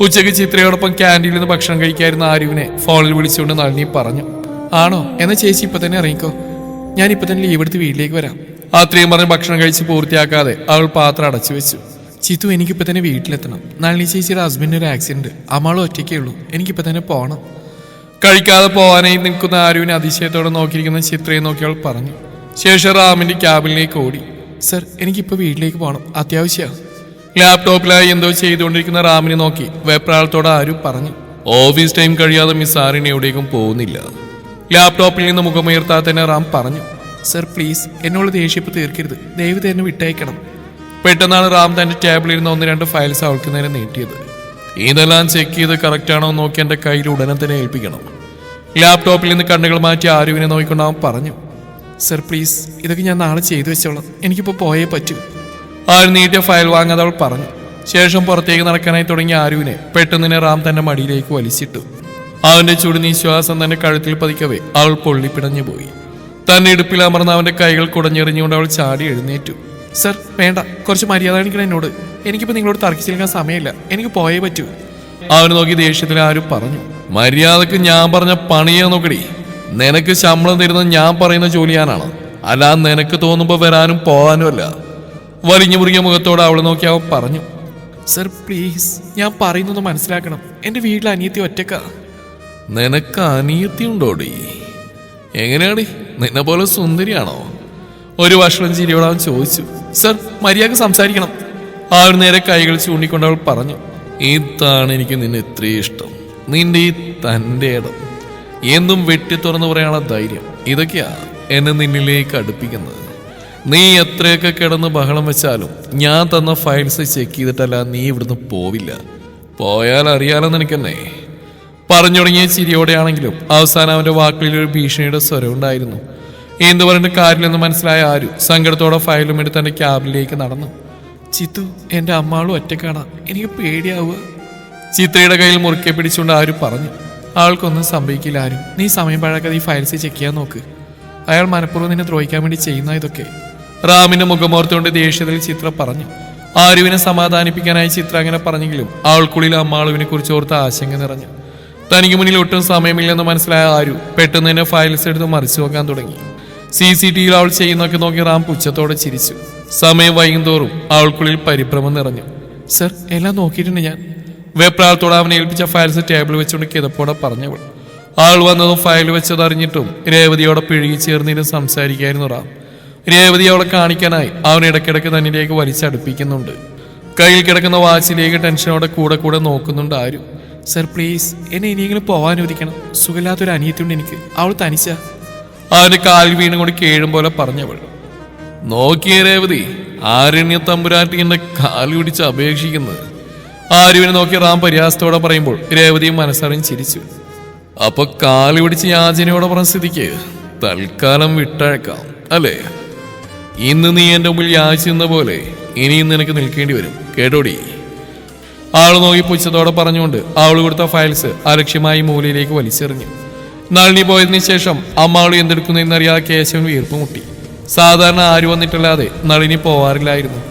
ഉച്ചയ്ക്ക് ചിത്രയോടൊപ്പം ക്യാൻറ്റീനിൽ നിന്ന് ഭക്ഷണം കഴിക്കായിരുന്ന ആരുവിനെ ഫോണിൽ വിളിച്ചുകൊണ്ട് നളിനി പറഞ്ഞു. ആണോ? എന്നാ ചേച്ചി ഇപ്പൊ തന്നെ ഇറങ്ങിക്കോ. ഞാൻ ഇപ്പൊ തന്നെ ലീവ് എടുത്ത് വീട്ടിലേക്ക് വരാം. അത്രയും പറഞ്ഞ് ഭക്ഷണം കഴിച്ച് പൂർത്തിയാക്കാതെ അവൾ പാത്രം അടച്ചു വെച്ചു. ചിത്തു, എനിക്കിപ്പോ തന്നെ വീട്ടിലെത്തണം. നളിനി ചേച്ചിയുടെ ഹസ്ബൻഡിന് ഒരു ആക്സിഡന്റ്. അമ്മാളും ഒറ്റയ്ക്കേ ഉള്ളൂ. എനിക്കിപ്പോ തന്നെ പോകണം. കഴിക്കാതെ പോകാനായി നിൽക്കുന്ന ആരുവിനെ അതിശയത്തോടെ നോക്കിയിരിക്കുന്ന ചിത്രയെ നോക്കി അവൾ പറഞ്ഞു. ശേഷം റാമിന്റെ ക്യാബിനിലേക്ക് ഓടി. സർ, എനിക്കിപ്പോ വീട്ടിലേക്ക് പോകണം, അത്യാവശ്യമാണ്. ലാപ്ടോപ്പിലായി എന്തോ ചെയ്തുകൊണ്ടിരിക്കുന്ന റാമിനെ നോക്കി വെപ്രാളത്തോടെ ആരു പറഞ്ഞു.
ഓഫീസ് ടൈം കഴിയാതെ മിസ് ആറിന് എവിടേക്കും പോകുന്നില്ല.
ലാപ്ടോപ്പിൽ നിന്ന് മുഖമുയർത്താതെ തന്നെ റാം പറഞ്ഞു. സർ പ്ലീസ്, എന്നോട് ദേഷ്യപ്പ് തീർക്കരുത്. ദയവ് തന്നെ വിട്ടയക്കണം. പെട്ടെന്നാണ് റാം തന്റെ ടേബിളിരുന്ന 1-2 ഫയൽസ് അവൾക്ക് നേരെ നീട്ടിയത്.
ഇതെല്ലാം ചെക്ക് ചെയ്ത് കറക്റ്റ് ആണോ നോക്കി എന്റെ കയ്യിൽ ഉടനെ തന്നെ ഏൽപ്പിക്കണം.
ലാപ്ടോപ്പിൽ നിന്ന് കണ്ണുകൾ മാറ്റി ആരുവിനെ നോക്കിക്കൊണ്ട് അവൻ പറഞ്ഞു. സർ പ്ലീസ്, ഇതൊക്കെ ഞാൻ നാളെ ചെയ്തു വെച്ചോളാം. എനിക്കിപ്പോൾ പോയേ പറ്റൂ. ആര് നീട്ടിയ ഫയൽ വാങ്ങാതെ അവൾ പറഞ്ഞു. ശേഷം പുറത്തേക്ക് നടക്കാനായി തുടങ്ങിയ ആരുവിനെ പെട്ടെന്ന് റാം തന്റെ മടിയിലേക്ക് വലിച്ചിട്ടു. അവന്റെ ചുടുനിശ്വാസം തന്റെ കഴുത്തിൽ പതിക്കവേ അവൾ പൊള്ളിപ്പിടഞ്ഞു പോയി. തന്നെ ഇടുപ്പിൽ അമർന്ന അവന്റെ കൈകൾ കുടഞ്ഞെറിഞ്ഞുകൊണ്ട് അവൾ ചാടി എഴുന്നേറ്റു. സർ വേണ്ട, കുറച്ച് മര്യാദ കാണിക്കണം എന്നോട്. എനിക്കിപ്പോൾ നിങ്ങളോട് തർക്കിച്ച് നിൽക്കാൻ സമയമില്ല. എനിക്ക് പോയേ പറ്റൂ. അവന് നോക്കി ദേഷ്യത്തിൽ ആരും പറഞ്ഞു.
മര്യാദക്ക് ഞാൻ പറഞ്ഞ പണിയാ നോക്കടി. നിനക്ക് ശമ്പളം തരുന്നത് ഞാൻ പറയുന്ന ജോലിയാനാണ്, അല്ലാതെ നിനക്ക് തോന്നുമ്പോ വരാനും പോകാനും അല്ല.
വലിഞ്ഞു മുറുകിയ മുഖത്തോടെ അവളെ നോക്കി അവൻ പറഞ്ഞു. സർ പ്ലീസ്, ഞാൻ പറയുന്നത് മനസ്സിലാക്കണം. എന്റെ വീട്ടിൽ അനിയത്തി ഒറ്റക്കാ.
നിനക്ക് അനിയത്തി ഉണ്ടോടി? എങ്ങനെയാടി, നിന്നെ പോലെ സുന്ദരിയാണോ?
ഒരു വഷളം ചിരിയോടെ അവൻ ചോദിച്ചു. സർ, മര്യാദക്ക് സംസാരിക്കണം. അവൻ നേരെ കൈകൾ ചൂണ്ടിക്കൊണ്ട് അവൾ പറഞ്ഞു.
ഇതാണ് എനിക്ക് നിന്നെ ഇത്രയും ഇഷ്ടം. നിന്റെ ഈ തൻ്റെ ഇടം, എന്തും വെട്ടി തുറന്നു പറയാനുള്ള ധൈര്യം, ഇതൊക്കെയാ എന്നെ നിന്നിലേക്ക് അടുപ്പിക്കുന്നത്. നീ എത്രയൊക്കെ കിടന്ന് ബഹളം വെച്ചാലും ഞാൻ തന്ന ഫയൽസ് ചെക്ക് ചെയ്തിട്ടല്ല നീ ഇവിടുന്ന് പോവില്ല. പോയാൽ അറിയാലോ നിനക്കെന്നെ.
പറഞ്ഞു തുടങ്ങിയ ചിരിയോടെയാണെങ്കിലും അവസാനം അവന്റെ വാക്കുകളിൽ ഒരു ഭീഷണിയുടെ സ്വരം ഉണ്ടായിരുന്നു. എന്തു പറഞ്ഞിട്ട് കാര്യമില്ലെന്ന് മനസ്സിലായ ആരു സങ്കടത്തോടെ ഫയലും എടുത്ത് എന്റെ ക്യാബിനിലേക്ക് നടന്നു. ചിത്തു, എന്റെ അമ്മാളും ഒറ്റക്കാണാ, എനിക്ക് പേടിയാവുക. ചിത്രയുടെ കയ്യിൽ മുറുക്കെ പിടിച്ചുകൊണ്ട് ആരു പറഞ്ഞു. അവൾക്കൊന്നും സംഭവിക്കില്ല ആരും. നീ സമയം പാഴാക്കാതെ ഈ ഫയൽസ് ചെക്ക് ചെയ്യാൻ നോക്ക്. അയാൾ മനഃപൂർവ്വം നിന്നെ ദ്രോഹിക്കാൻ വേണ്ടി ചെയ്യുന്ന ഇതൊക്കെ. റാമിന്റെ മുഖമോർത്തുകൊണ്ട് ദേഷ്യത്തിൽ ചിത്ര പറഞ്ഞു. ആരുവിനെ സമാധാനിപ്പിക്കാനായി ചിത്ര അങ്ങനെ പറഞ്ഞെങ്കിലും അവൾക്കുള്ളിൽ അമ്മാളുവിനെ കുറിച്ച് ഓർത്ത് ആശങ്ക നിറഞ്ഞു. തനിക്ക് മുന്നിൽ ഒട്ടും സമയമില്ലെന്ന് മനസ്സിലായ ആരു പെട്ടെന്ന് തന്നെ ഫയൽസ് എടുത്ത് മറിച്ചു നോക്കാൻ തുടങ്ങി. CCTVയിൽ അവൾ ചെയ്യുന്നൊക്കെ നോക്കി റാം പുച്ഛത്തോടെ ചിരിച്ചു. സമയം വൈകുന്തോറും അവൾക്കുള്ളിൽ പരിഭ്രമം നിറഞ്ഞു. സർ, എല്ലാം നോക്കിയിട്ടുണ്ട് ഞാൻ. വെപ്രാളത്തോടെ അവനെ ഏൽപ്പിച്ച ഫയൽസ് ടേബിൾ വെച്ചുകൊണ്ട് കിതപ്പോടെ പറഞ്ഞവൾ. ആൾ വന്നതും ഫയൽ വെച്ചതറിഞ്ഞിട്ടും രേവതിയോടെ പിഴുകി ചേർന്നിരുന്ന് സംസാരിക്കായിരുന്നു റാം. രേവതി അവളെ കാണിക്കാനായി അവൻ ഇടയ്ക്കിടയ്ക്ക് തന്നിലേക്ക് വലിച്ചടുപ്പിക്കുന്നുണ്ട്. കയ്യിൽ കിടക്കുന്ന വാച്ചിലേക്ക് ടെൻഷനോടെ കൂടെ നോക്കുന്നുണ്ട് ആരും. സർ പ്ലീസ്, എന്നെ ഇനിയെങ്കിലും പോവാൻ അനുവദിക്കണം. സുഖമില്ലാത്തൊരു അനിയത്തിയുണ്ട് എനിക്ക്. അവൾ തനിച്ച. അവന്റെ കാലിൽ വീണുകൊണ്ട് കേഴും പോലെ പറഞ്ഞവൾ.
നോക്കിയ രേവതി, ആരണ്യ തമ്പുരാട്ടി എന്റെ കാല് പിടിച്ച് അപേക്ഷിക്കുന്നത്.
ആരുവിനെ നോക്കി റാം പരിഹാസത്തോടെ പറയുമ്പോൾ രേവതിയും മനസ്സറിഞ്ഞ് ചിരിച്ചു.
അപ്പൊ കാല് പിടിച്ച് യാചനയോടെ പറഞ്ഞ സ്ഥിതിക്ക് തൽക്കാലം വിട്ടഴക്കാം അല്ലേ? ഇന്ന് നീ എന്റെ മുമ്പിൽ യാചിക്കുന്ന പോലെ ഇനിയും നിനക്ക് നിൽക്കേണ്ടി വരും, കേട്ടോടി.
ആള് നോക്കി പുച്ഛത്തോടെ പറഞ്ഞുകൊണ്ട് അവൾ കൊടുത്ത ഫയൽസ് അലക്ഷ്യമായി മൂലയിലേക്ക് വലിച്ചെറിഞ്ഞു. നളിനി പോയതിനു ശേഷം അമ്മാള് എന്തെടുക്കുന്നതെന്നറിയാതെ കേശവൻ വീർപ്പ് മുട്ടി. സാധാരണ ആര് വന്നിട്ടല്ലാതെ നളിനി പോവാറില്ലായിരുന്നു.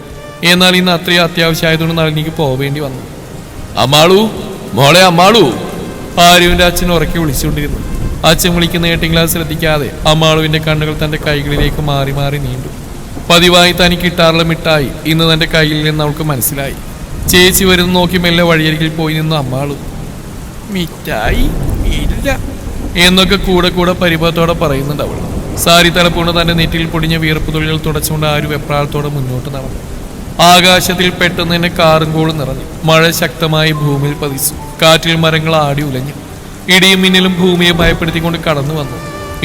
എന്നാൽ ഇന്ന് അത്രയും അത്യാവശ്യമായതുകൊണ്ട് നളിനിക്ക് പോവേണ്ടി വന്നു.
അമ്മാളു, മോളെ അമ്മാളു.
ആരുവിന്റെ അച്ഛൻ ഉറക്കി വിളിച്ചുകൊണ്ടിരുന്നു. അച്ഛൻ വിളിക്കുന്ന കേട്ടെങ്കിലും അത് ശ്രദ്ധിക്കാതെ അമ്മാളുവിന്റെ കണ്ണുകൾ തന്റെ കൈകളിലേക്ക് മാറി മാറി നീണ്ടു. പതിവായി തനിക്ക് കിട്ടാറുള്ള മിഠായി ഇന്ന് തന്റെ കയ്യിൽ നിന്ന് അവൾക്ക് മനസ്സിലായി. ചേച്ചി വരുന്ന നോക്കി മെല്ലെ വഴിയരികിൽ പോയി നിന്ന് അമ്മാളു. മിഠായി ഇല്ല എന്നൊക്കെ കൂടെ പരിഭവത്തോടെ പറയുന്നുണ്ട് അവൾ. സാരി തലപ്പൂണ് തന്റെ നെറ്റിയിൽ പൊടിഞ്ഞ വിയർപ്പ് തുള്ളികൾ തുടച്ചുകൊണ്ട് ആരും വെപ്രാളത്തോടെ മുന്നോട്ട് നടന്നു. ആകാശത്തിൽ പെട്ടെന്ന് തന്നെ കാറും കോളും നിറഞ്ഞു. മഴ ശക്തമായി ഭൂമിയിൽ പതിച്ചു. കാറ്റിൽ മരങ്ങൾ ആടി ഉലഞ്ഞു. ഇടിയും മിന്നലും ഭൂമിയെ ഭയപ്പെടുത്തിക്കൊണ്ട് കടന്നു വന്നു.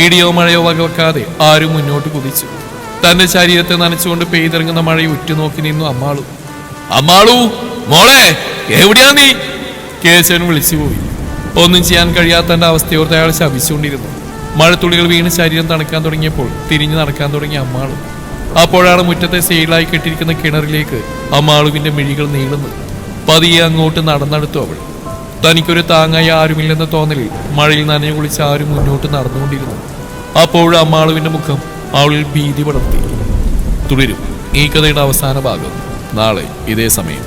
ഇടിയോ മഴയോ വകവെക്കാതെ ആരും മുന്നോട്ട് കുതിച്ചു. തന്റെ ശരീരത്തെ നനച്ചുകൊണ്ട് പെയ്തിറങ്ങുന്ന മഴയെ ഉറ്റുനോക്കി നിന്നു അമ്മാളു.
അമ്മാളു, മോളെ, എവിടെയാ നീ?
കേശവൻ വിളിച്ചുപോയി. ഒന്നും ചെയ്യാൻ കഴിയാത്ത തന്റെ അവസ്ഥയോർത്ത് അയാൾ ശപിച്ചുകൊണ്ടിരുന്നു. മഴത്തുള്ളികൾ വീണ് ശരീരം തണുക്കാൻ തുടങ്ങിയപ്പോൾ തിരിഞ്ഞു നടക്കാൻ തുടങ്ങിയ അമ്മാളു. അപ്പോഴാണ് മുറ്റത്തെ സൈഡിലായി കെട്ടിയിരിക്കുന്ന കിണറിലേക്ക് അമ്മാളുവിന്റെ മിഴികൾ നീളുന്നു. പതിയെ അങ്ങോട്ട് നടന്നെടുത്തു അവൾ. തനിക്കൊരു താങ്ങായി ആരുമില്ലെന്ന തോന്നലിൽ മഴയിൽ നനഞ്ഞു കുളിച്ച് ആരും മുന്നോട്ട് നടന്നുകൊണ്ടിരുന്നു. അപ്പോഴും അമ്മാളുവിന്റെ മുഖം അവളിൽ ഭീതി പടർത്തി. തുടരും ഈ കഥയുടെ അവസാന ഭാഗം നാളെ ഇതേ സമയം.